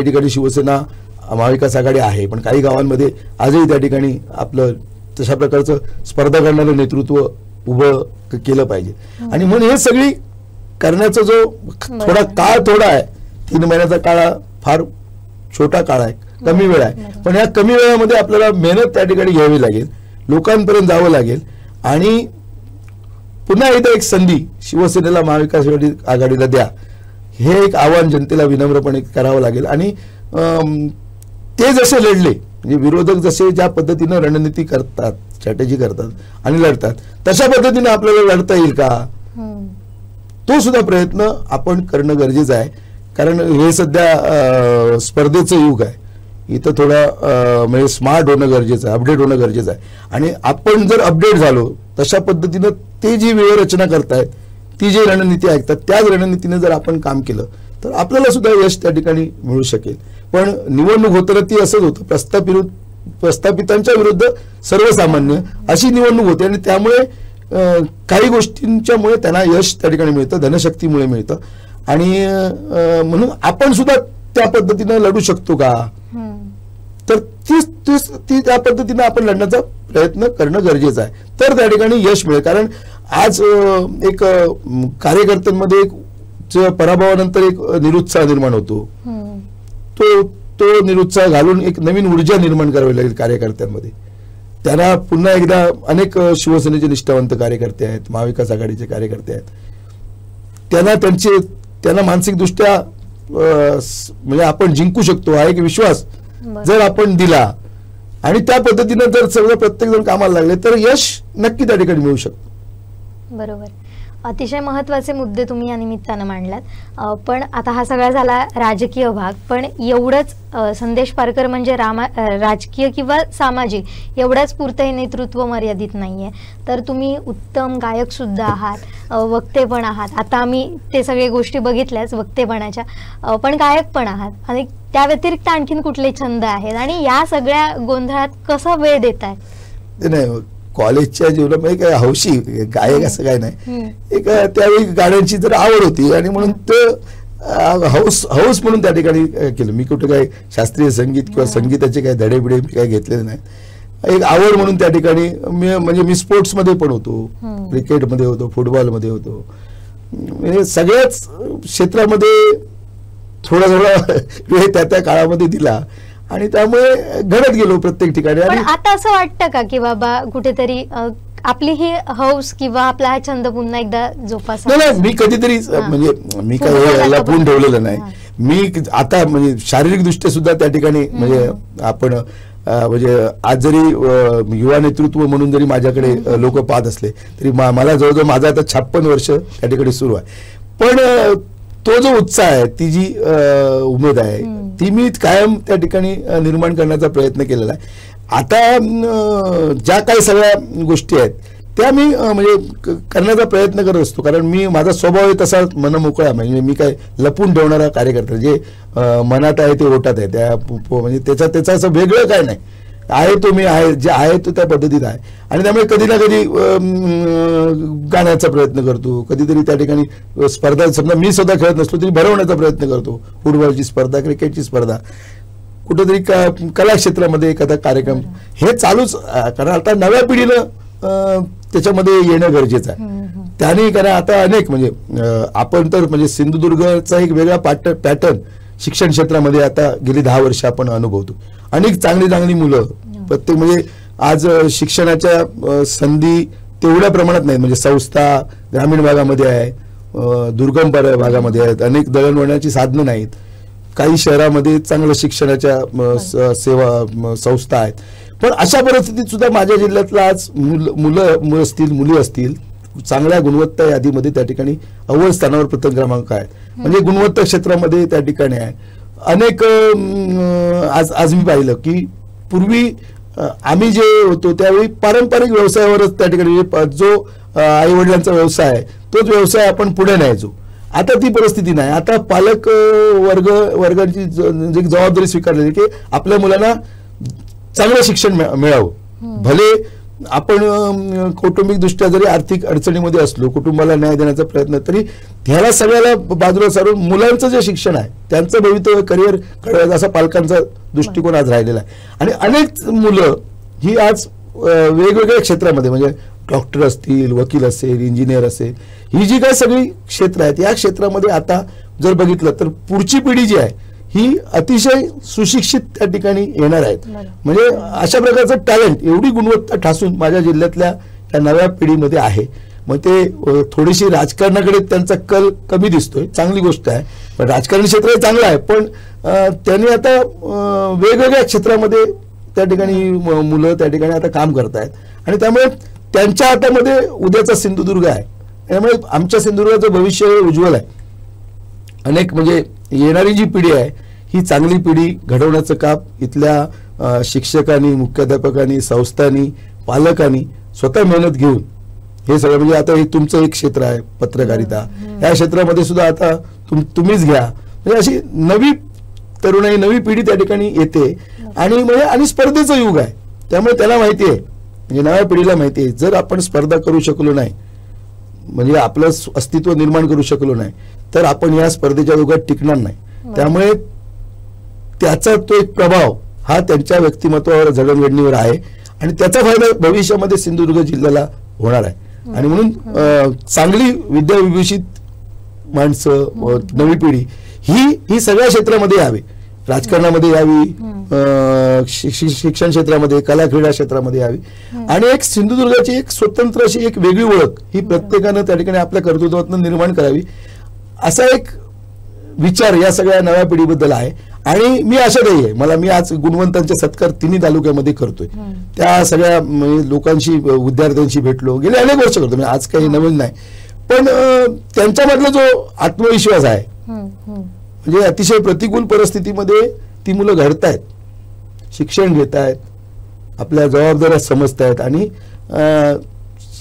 ठिकाणी शिवसेना महाविकास आघाडी आहे, पण काही गावांमध्ये आजही त्या ठिकाणी आपलं तशा प्रकारचं स्पर्धा करणारं नेतृत्व उभं केलं पाहिजे. आणि म्हणून हे सगळी करण्याचा जो काळ आहे, 3 महिन्याचा काळ फार छोटा काळ आहे, कमी वेळ आहे. पण या कमी वेळामध्ये आपल्याला मेहनत त्या ठिकाणी घ्यावी लागेल, लोकांपर्यंत जावं लागेल आणि पुन्हा एकदा एक संधी शिवसेनेला महाविकास आघाडीला द्या हे एक आव्हान जनतेला विनम्रपणे करावं लागेल. आणि ते जसे लढले म्हणजे विरोधक जसे ज्या पद्धतीनं रणनीती करतात, स्ट्रॅटेजी करतात आणि लढतात तशा पद्धतीने आपल्याला लढता येईल का तो सुद्धा प्रयत्न आपण करणं गरजेचं आहे. कारण हे सध्या स्पर्धेचं युग आहे, इथं थोडं म्हणजे स्मार्ट होणं गरजेचं आहे, अपडेट होणं गरजेचं आहे. आणि आपण जर अपडेट झालो तशा पद्धतीनं ते जी व्यूहरचना करतायत, ती जी रणनीती ऐकतात त्याच रणनीतीने जर आपण काम केलं तर आपल्याला सुद्धा यश त्या ठिकाणी मिळू शकेल. पण निवडणूक होताना ती असंच होतं, प्रस्थापितांच्या विरुद्ध सर्वसामान्य अशी निवडणूक होते आणि त्यामुळे काही गोष्टींच्यामुळे त्यांना यश त्या ठिकाणी मिळतं, धनशक्तीमुळे मिळतं. आणि म्हणून आपण सुद्धा त्या पद्धतीने लढू शकतो का, तर ती त्या पद्धतीने आपण लढण्याचा प्रयत्न करणं गरजेचं आहे, तर त्या ठिकाणी यश मिळेल. कारण आज एक कार्यकर्त्यांमध्ये एक पराभवानंतर एक निरुत्साह निर्माण होतो, तो निरुत्साह घालून एक नवीन ऊर्जा निर्माण करावी लागेल कार्यकर्त्यांमध्ये. त्यांना पुन्हा एकदा अनेक शिवसेनेचे निष्ठावंत कार्यकर्ते आहेत, महाविकास आघाडीचे कार्यकर्ते आहेत, त्यांना मानसिकदृष्ट्या म्हणजे आपण जिंकू शकतो हा एक विश्वास जर आपण दिला आणि त्या पद्धतीने जर सगळं प्रत्येक जण कामाला लागले तर यश नक्की त्या ठिकाणी मिळू शकतो. बरोबर. अतिशय महत्त्वाचे मुद्दे तुम्ही या निमित्तानं मांडलात. पण आता हा सगळा झाला राजकीय भाग, पण एवढंच संदेश पारकर म्हणजे राजकीय किंवा सामाजिक एवढ्याच पुरतं हे नेतृत्व मर्यादित नाहीये, तर तुम्ही उत्तम गायक सुद्धा आहात, वक्ते पण आहात. आता आम्ही ते सगळे गोष्टी बघितल्याच वक्तेपणाच्या, पण गायक पण आहात आणि त्या व्यतिरिक्त आणखीन कुठले छंद आहेत आणि या सगळ्या गोंधळात कसा वेळ देताय? नाही, कॉलेजच्या जीवनामध्ये काय हौशी गायक असं काय नाही, एक त्यावेळी गाण्यांची जर आवड होती आणि म्हणून ते हौस म्हणून त्या ठिकाणी केलं. मी कुठे काय शास्त्रीय संगीत किंवा संगीताचे काही धडेबिडे काही घेतलेले नाही, एक आवड म्हणून त्या ठिकाणी मी स्पोर्ट्समध्ये पण होतो, क्रिकेटमध्ये होतो, फुटबॉलमध्ये होतो, म्हणजे सगळ्याच क्षेत्रामध्ये थोडा वेळ त्या काळामध्ये दिला आणि त्यामुळे घडत गेलो प्रत्येक ठिकाणी. आणि आता असं वाटतं का की बाबा कुठेतरी आपली ही हौस किंवा आपला हा छंद पुन्हा एकदा जोपासा? नाही, मी कधीतरी म्हणजे मी काही लपवून ठेवलेलं नाही. मी आता म्हणजे शारीरिक दृष्ट्या सुद्धा त्या ठिकाणी म्हणजे आपण म्हणजे आज जरी युवा नेतृत्व म्हणून जरी माझ्याकडे लोक पाहत असले तरी मला जवळजवळ माझा आता 56 वर्ष त्या ठिकाणी सुरू आहे. पण तो जो उत्साह आहे, ती जी उमेद आहे, ती मी कायम त्या ठिकाणी निर्माण करण्याचा प्रयत्न केलेला आहे. आता ज्या काही सगळ्या गोष्टी आहेत त्या मी म्हणजे करण्याचा प्रयत्न करत असतो, कारण माझा स्वभाव आहे तसा मनमोकळा, म्हणजे मी काय लपून ठेवणारा कार्यकर्ता, जे मनात आहे ते ओटात आहे, त्या म्हणजे त्याचं असं वेगळं काय नाही आहे, तो मी आहे, जे आहे तो त्या पद्धतीत आहे. आणि त्यामुळे कधी ना कधी गाण्याचा प्रयत्न करतो, कधीतरी त्या ठिकाणी स्पर्धा, समजा मी स्वतः खेळत नसलो तरी भरवण्याचा प्रयत्न करतो, फुटबॉलची स्पर्धा, क्रिकेटची स्पर्धा, कुठेतरी कला क्षेत्रामध्ये एखादा कार्यक्रम, हे चालूच. कारण आता नव्या पिढीनं त्याच्यामध्ये येणं गरजेचं आहे. त्याने कारण आता अनेक म्हणजे आपण तर म्हणजे सिंधुदुर्गचा एक वेगळा पॅटर्न शिक्षण क्षेत्रामध्ये आता गेली 10 वर्ष आपण अनुभवतो. अनेक चांगली मुलं प्रत्येक म्हणजे आज शिक्षणाच्या संधी तेवढ्या प्रमाणात नाही, म्हणजे संस्था ग्रामीण भागामध्ये आहे, दुर्गम भागामध्ये आहेत, अनेक दळणवळणाची साधनं नाहीत, काही शहरामध्ये चांगलं शिक्षणाच्या सेवा संस्था आहेत. पण अशा परिस्थितीत सुद्धा माझ्या जिल्ह्यातला आज मुली असतील चांगल्या गुणवत्ता यादीमध्ये त्या ठिकाणी अव्वल स्थानावर प्रथम क्रमांक आहेत, म्हणजे गुणवत्ता क्षेत्रामध्ये त्या ठिकाणी आहे. अनेक आज मी पाहिलं की पूर्वी आम्ही जे होतो त्यावेळी पारंपरिक व्यवसायावरच त्या ठिकाणी जो आई वडिलांचा व्यवसाय आहे तोच व्यवसाय आपण पुढे न्यायचो. आता ती परिस्थिती नाही. आता पालक वर्गाची जबाबदारी स्वीकारलेली की आपल्या मुलांना चांगलं शिक्षण मिळावं. भले आपण कौटुंबिक दृष्ट्या जरी आर्थिक अडचणीमध्ये असलो, कुटुंबाला न्याय देण्याचा प्रयत्न, तरी ह्याला सगळ्याला बाजूला सारून मुलांचं जे शिक्षण आहे त्यांचं भवितव्य करिअर घडवायचं असा पालकांचा दृष्टिकोन आज राहिलेला आहे. आणि अनेक मुलं ही आज वेगवेगळ्या क्षेत्रामध्ये म्हणजे डॉक्टर असतील, वकील असेल, इंजिनियर असेल, ही जी काही सगळी क्षेत्र आहेत या क्षेत्रामध्ये आता जर बघितलं तर पुढची पिढी जी आहे ही अतिशय सुशिक्षित त्या ठिकाणी येणार आहेत. म्हणजे अशा प्रकारचं टॅलेंट, एवढी गुणवत्ता ठासून माझ्या जिल्ह्यातल्या त्या नव्या पिढीमध्ये आहे. मग ते थोडीशी राजकारणाकडे त्यांचा कल कमी दिसतोय, चांगली गोष्ट आहे. पण राजकारण क्षेत्र चांगलं आहे, पण त्यांनी आता वेगवेगळ्या क्षेत्रामध्ये त्या ठिकाणी मुलं त्या ठिकाणी आता काम करत आहेत आणि त्यामुळे त्यांच्या हातामध्ये उद्याचा सिंधुदुर्ग आहे. त्यामुळे आमच्या सिंधुदुर्गाचं भविष्य उज्ज्वल आहे. अनेक म्हणजे येणारी जी पिढी आहे ही चांगली पिढी घडवण्याचं काम इथल्या शिक्षकांनी, मुख्याध्यापकांनी, संस्थांनी, पालकांनी स्वतः मेहनत घेऊन हे सगळं, म्हणजे आता हे तुमचं एक क्षेत्र आहे पत्रकारिता, या क्षेत्रामध्ये सुद्धा आता तुम्हीच घ्या, म्हणजे अशी नवी तरुणाई, नवी पिढी त्या ठिकाणी येते आणि म्हणजे आणि स्पर्धेचं युग आहे, त्यामुळे त्याला माहिती आहे, म्हणजे नव्या पिढीला माहिती आहे, जर आपण स्पर्धा करू शकलो नाही, म्हणजे आपलं अस्तित्व निर्माण करू शकलो नाही, तर आपण या स्पर्धेच्या युगात टिकणार नाही. त्यामुळे त्याचा तो एक प्रभाव हा त्यांच्या व्यक्तिमत्वावर, जडणघडणीवर आहे आणि त्याचा फायदा भविष्यामध्ये सिंधुदुर्ग जिल्ह्याला होणार आहे. आणि म्हणून चांगली विद्याविभूषित माणसं, नवी पिढी ही सगळ्या क्षेत्रामध्ये यावी, राजकारणामध्ये यावी, शिक्षण क्षेत्रामध्ये, कला क्रीडा क्षेत्रामध्ये यावी आणि एक सिंधुदुर्गाची एक स्वतंत्र अशी एक वेगळी ओळख ही प्रत्येकानं त्या ठिकाणी आपल्या कर्तृत्वातून निर्माण करावी, असा एक विचार या सगळ्या नव्या पिढीबद्दल आहे. आणि मी आशादायी आहे, मी आज गुणवंतांचे सत्कार तिन्ही तालुक्यामध्ये करतोय, त्या सगळ्या लोकांशी, विद्यार्थ्यांशी भेटलो, गेले अनेक वर्ष करतो, म्हणजे आज काही नवीन नाही, पण त्यांच्यामधला जो आत्मविश्वास आहे, म्हणजे अतिशय प्रतिकूल परिस्थितीमध्ये ती मुलं घडतायत, शिक्षण घेत आहेत, आपल्या जबाबदाऱ्या समजतायत आणि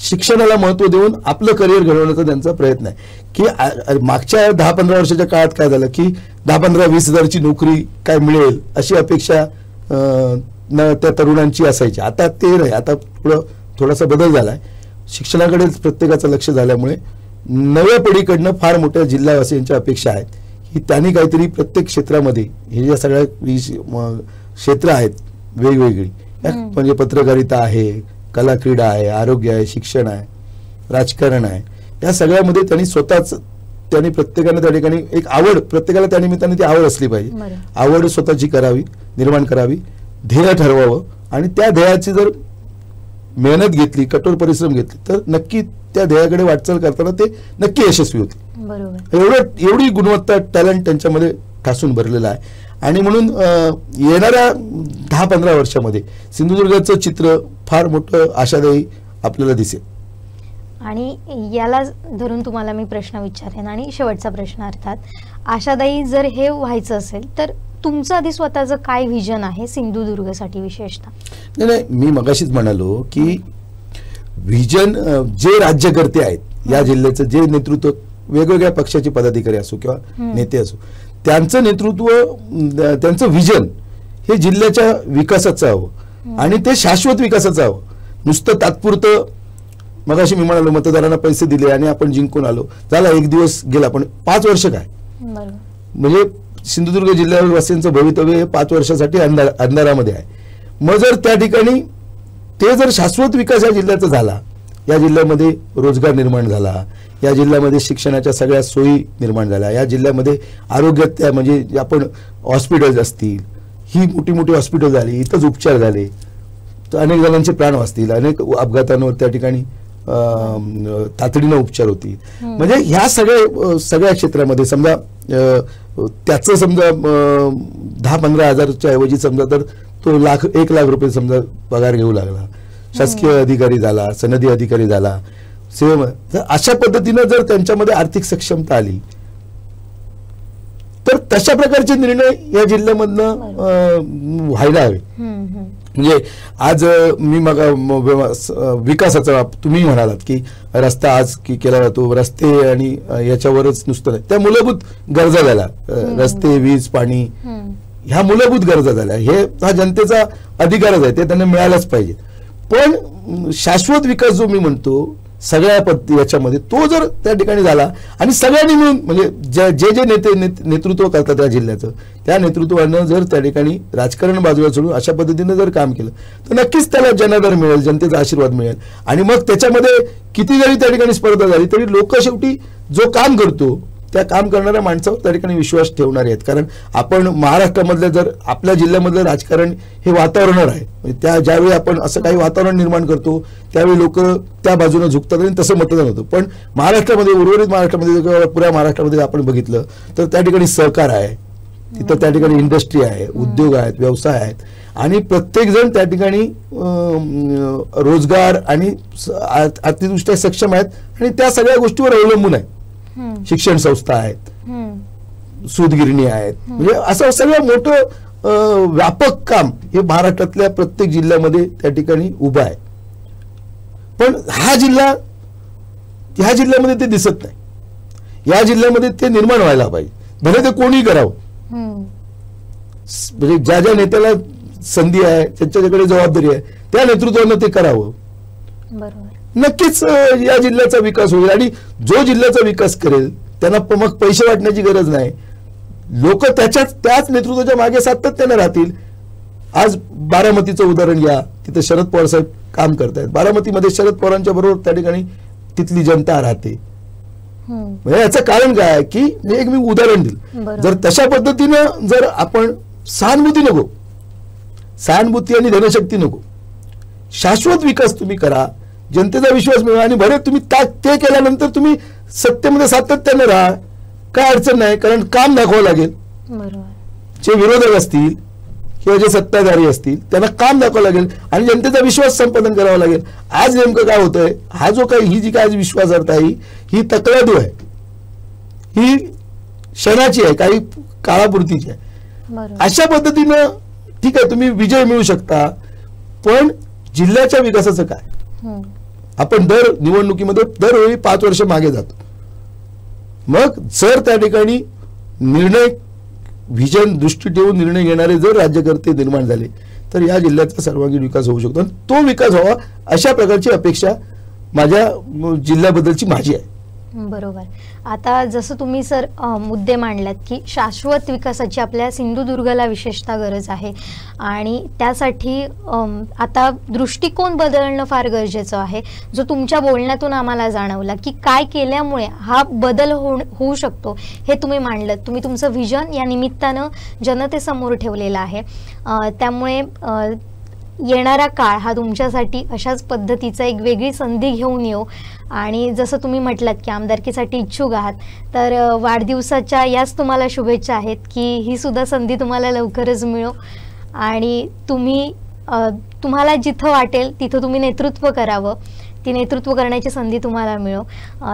शिक्षणाला महत्व देऊन आपलं करिअर घडवण्याचा त्यांचा प्रयत्न आहे. की मागच्या 10-15 वर्षाच्या काळात काय झालं की 10-15-20 हजारची नोकरी काय मिळेल अशी अपेक्षा त्या तरुणांची असायची. आता ते नाही, आता थोडासा बदल झालाय, शिक्षणाकडे प्रत्येकाचं लक्ष झाल्यामुळे नव्या पिढीकडनं फार मोठ्या जिल्हावासियांच्या अपेक्षा आहेत की त्यांनी काहीतरी प्रत्येक क्षेत्रामध्ये, हे ज्या सगळ्या क्षेत्र आहेत वेगवेगळी, म्हणजे पत्रकारिता आहे, कला क्रीडा आहे, आरोग्य आहे, शिक्षण आहे, राजकारण आहे, या सगळ्यामध्ये त्यांनी प्रत्येकाने त्या ठिकाणी एक आवड, प्रत्येकाला त्या निमित्ताने ती आवड असली पाहिजे, आवड स्वतःची करावी, निर्माण करावी, ध्येय ठरवावं आणि त्या ध्येयाची जर मेहनत घेतली, कठोर परिश्रम घेतली तर नक्की त्या ध्येयाकडे वाटचाल करताना ते नक्की यशस्वी होते. एवढी गुणवत्ता, टॅलेंट त्यांच्यामध्ये ठासून भरलेला आहे. आणि म्हणून येणाऱ्या 10-15 वर्षामध्ये सिंधुदुर्गाचं चित्र फार मोठं आशादायी आपल्याला दिसेल. आणि याला धरून तुम्हाला मी प्रश्न विचारेन, आणि शेवटचा प्रश्न अर्थात आशादायी जर हे व्हायचं असेल तर तुमचं आधी स्वतःचं काय व्हिजन आहे सिंधुदुर्गसाठी विशेषतः? नाही, मी मगाशीच म्हणालो की व्हिजन, जे राज्यकर्ते आहेत या जिल्ह्याचं, जे नेतृत्व, वेगवेगळ्या पक्षाचे पदाधिकारी असो किंवा नेते असो, त्यांचं नेतृत्व, त्यांचं व्हिजन हे जिल्ह्याच्या विकासाचं हवं आणि ते शाश्वत विकासाचं हवं. नुसतं तात्पुरतं, मगाशी मी म्हणालो मतदारांना पैसे दिले आणि आपण जिंकून आलो, झाला एक दिवस गेला, पण 5 वर्ष काय, म्हणजे सिंधुदुर्ग जिल्ह्यावासियांचं भवितव्य हे 5 वर्षासाठी अंधारामध्ये आहे. मग जर त्या ठिकाणी ते जर शाश्वत विकास या जिल्ह्याचा झाला, या जिल्ह्यामध्ये रोजगार निर्माण झाला, या जिल्ह्यामध्ये शिक्षणाच्या सगळ्या सोयी निर्माण झाल्या, या जिल्ह्यामध्ये आरोग्यात, म्हणजे आपण हॉस्पिटल्स असतील, ही मोठी मोठी हॉस्पिटल झाली, इथंच उपचार झाले तर अनेक जणांचे प्राण वाचतील, अनेक अपघातांवर त्या ठिकाणी तातडीनं उपचार होतील. म्हणजे ह्या सगळ्या क्षेत्रामध्ये समजा त्याचं समजा 10-15 हजारच्या ऐवजी समजा तर तो 1 लाख रुपये समजा पगार घेऊ लागला, शासकीय अधिकारी झाला, सनदी अधिकारी झाला, तर अशा पद्धतीनं जर त्यांच्यामध्ये आर्थिक सक्षमता आली तर तशा प्रकारचे निर्णय या जिल्ह्यामधनं व्हायला हवे. म्हणजे आज मी मग विकासाचा तुम्ही म्हणालात की रस्ता आज केला जातो, रस्ते आणि याच्यावरच नुसतं नाही, त्या मूलभूत गरजा झाल्या, रस्ते, वीज, पाणी, ह्या मूलभूत गरजा झाल्या, हा जनतेचा अधिकारच आहे, ते त्यांना मिळायलाच पाहिजे. पण शाश्वत विकास जो मी म्हणतो सगळ्या याच्यामध्ये, तो जर त्या ठिकाणी झाला आणि सगळ्यांनी मिळून, म्हणजे जे नेते नेतृत्व करतात त्या जिल्ह्याचं, त्या नेतृत्वानं जर त्या ठिकाणी राजकारण बाजूला सोडून अशा पद्धतीनं जर काम केलं तर नक्कीच त्याला जनाधार मिळेल, जनतेचा आशीर्वाद मिळेल. आणि मग त्याच्यामध्ये किती जरी त्या ठिकाणी स्पर्धा झाली तरी लोक शेवटी जो काम करतो त्या काम करणाऱ्या माणसावर त्या ठिकाणी विश्वास ठेवणार आहेत. कारण आपण महाराष्ट्रामधल्या, जर आपल्या जिल्ह्यामधलं राजकारण हे वातावरणावर आहे, ज्यावेळी आपण असं काही वातावरण निर्माण करतो त्यावेळी लोक त्या बाजूने झुकतात आणि तसं मतदान होतं. पण महाराष्ट्रामध्ये, उर्वरित महाराष्ट्रामध्ये किंवा पुऱ्या महाराष्ट्रामध्ये आपण बघितलं तर त्या ठिकाणी सहकार आहे, तिथं त्या ठिकाणी इंडस्ट्री आहे, उद्योग आहेत, व्यवसाय आहेत आणि प्रत्येक जण त्या ठिकाणी रोजगार आणि आर्थिकदृष्ट्या सक्षम आहेत आणि त्या सगळ्या गोष्टीवर अवलंबून आहे. शिक्षण संस्था आहेत, सूतगिरणी आहेत, म्हणजे असं सगळं मोठं व्यापक काम हे महाराष्ट्रातल्या प्रत्येक जिल्ह्यामध्ये त्या ठिकाणी उभं आहे. पण ह्या जिल्ह्यामध्ये ते दिसत नाही. या जिल्ह्यामध्ये ते निर्माण व्हायला पाहिजे. भले ते कोणी करावं, म्हणजे ज्या ज्या नेत्याला संधी आहे, त्यांच्याकडे जबाबदारी आहे, त्या नेतृत्वानं ते करावं. बरोबर. नक्कीच या जिल्ह्याचा विकास होईल. आणि जो जिल्ह्याचा विकास करेल त्यांना मग पैसे वाटण्याची गरज नाही. लोक त्याच नेतृत्वाच्या मागे सातत्याने राहतील. आज बारामतीचं उदाहरण घ्या, तिथे शरद पवार साहेब काम करतायत. बारामतीमध्ये शरद पवारांच्या बरोबर त्या ठिकाणी तिथली जनता राहते. म्हणजे याचं कारण काय की मी उदाहरण दिलं. जर तशा पद्धतीनं जर आपण सहानुभूती आणि धनशक्ती नको, शाश्वत विकास तुम्ही करा, जनतेचा विश्वास मिळवा. आणि बरे तुम्ही ते केल्यानंतर तुम्ही सत्तेमध्ये सातत्याने राहा, काय अडचण नाही. कारण काम दाखवावं लागेल. जे विरोधक असतील किंवा जे सत्ताधारी असतील त्यांना काम दाखवावं लागेल आणि जनतेचा विश्वास संपादन करावा लागेल. आज नेमकं काय होतंय, हा जो काही ही जी काय विश्वासार्हता आहे ही तकलादू आहे, ही क्षणाची आहे, काही काळापुरतीची आहे. अशा पद्धतीनं ठीक आहे तुम्ही विजय मिळू शकता, पण जिल्ह्याच्या विकासाचं काय. आपण दर निवडणुकीमध्ये दरवेळी 5 वर्ष मागे जातो. मग जर त्या ठिकाणी निर्णय व्हिजन दृष्टी ठेवून निर्णय घेणारे जर राज्यकर्ते निर्माण झाले तर या जिल्ह्याचा सर्वांगीण विकास होऊ शकतो. तो विकास व्हावा अशा प्रकारची अपेक्षा माझ्या जिल्ह्याबद्दलची माझी आहे. बरोबर. आता जसं तुम्ही सर मुद्दे मांडलात की शाश्वत विकासाची आपल्या सिंधुदुर्गला विशेषतः गरज आहे आणि त्यासाठी आता दृष्टिकोन बदलणं फार गरजेचं आहे, जो तुमच्या बोलण्यातून आम्हाला जाणवला की काय केल्यामुळे हा बदल होऊ शकतो हे तुम्ही मांडलत. तुम्ही तुमचं व्हिजन या निमित्तानं जनतेसमोर ठेवलेलं आहे. त्यामुळे येणारा काळ हा तुमच्यासाठी अशाच पद्धतीचा एक वेगळी संधी घेऊन येऊ. आणि जसं तुम्ही म्हटलात की आमदारकीसाठी इच्छुक आहात, तर वाढदिवसाच्या याच तुम्हाला शुभेच्छा आहेत की ही सुद्धा संधी तुम्हाला लवकरच मिळो आणि तुम्हाला जिथं वाटेल तिथं तुम्ही नेतृत्व करावं, ती नेतृत्व करण्याची संधी तुम्हाला मिळो.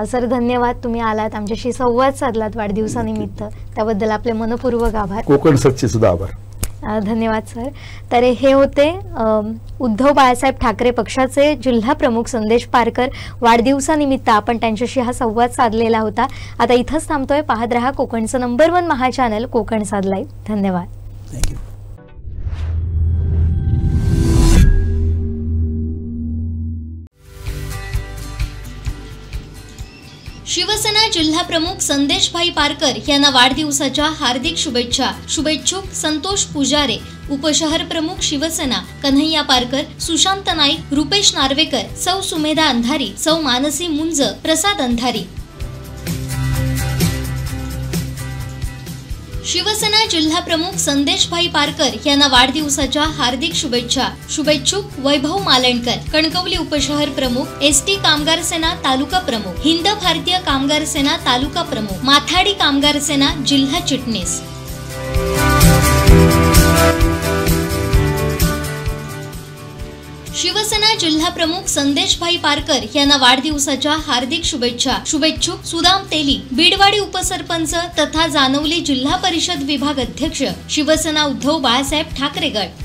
सर धन्यवाद, तुम्ही आलात, आमच्याशी संवाद साधलात वाढदिवसानिमित्त, त्याबद्दल आपले मनपूर्वक आभार. कोकण सच्चे सुद्धा आभार. धन्यवाद सर. तर हे होते उद्धव बाळासाहेब ठाकरे पक्षाचे जिल्हा प्रमुख संदेश पारकर. वाढदिवसानिमित्त आपण त्यांच्याशी हा संवाद साधलेला होता. आता इथंच थांबतोय. पाहत रहा कोकणचं नंबर 1 महा चॅनल कोकणसाद लाईव्ह. धन्यवाद. थँक्यू. शिवसेना जिल्हा प्रमुख संदेश भाई पारकर यांना वाढदिवसाच्या हार्दिक शुभेच्छा. शुभेच्छुक संतोष पुजारे, उपशहर प्रमुख शिवसेना कन्हैया पारकर, सुशांत नाईक, रुपेश नार्वेकर, सौ सुमेधा अंधारी, सौ मानसी मुंज, प्रसाद अंधारी. शिवसेना जिल्हा प्रमुख संदेश भाई पारकर यांना वाढदिवसाच्या हार्दिक शुभेच्छा. शुभेच्छुक वैभव मालणकर, कणकवली उपशहर प्रमुख, एसटी कामगार सेना तालुका प्रमुख, हिंद भारतीय कामगार सेना तालुका प्रमुख, माथाडी कामगार सेना जिल्हा चिटणीस. शिवसेना जिल्हा प्रमुख संदेश भाई पारकर यांना वाढदिवसाच्या हार्दिक शुभेच्छा. शुभेच्छुक सुदाम तेली, बीडवाडी उपसरपंच तथा जानवली जिल्हा परिषद विभाग अध्यक्ष, शिवसेना उद्धव बाळासाहेब ठाकरे गट.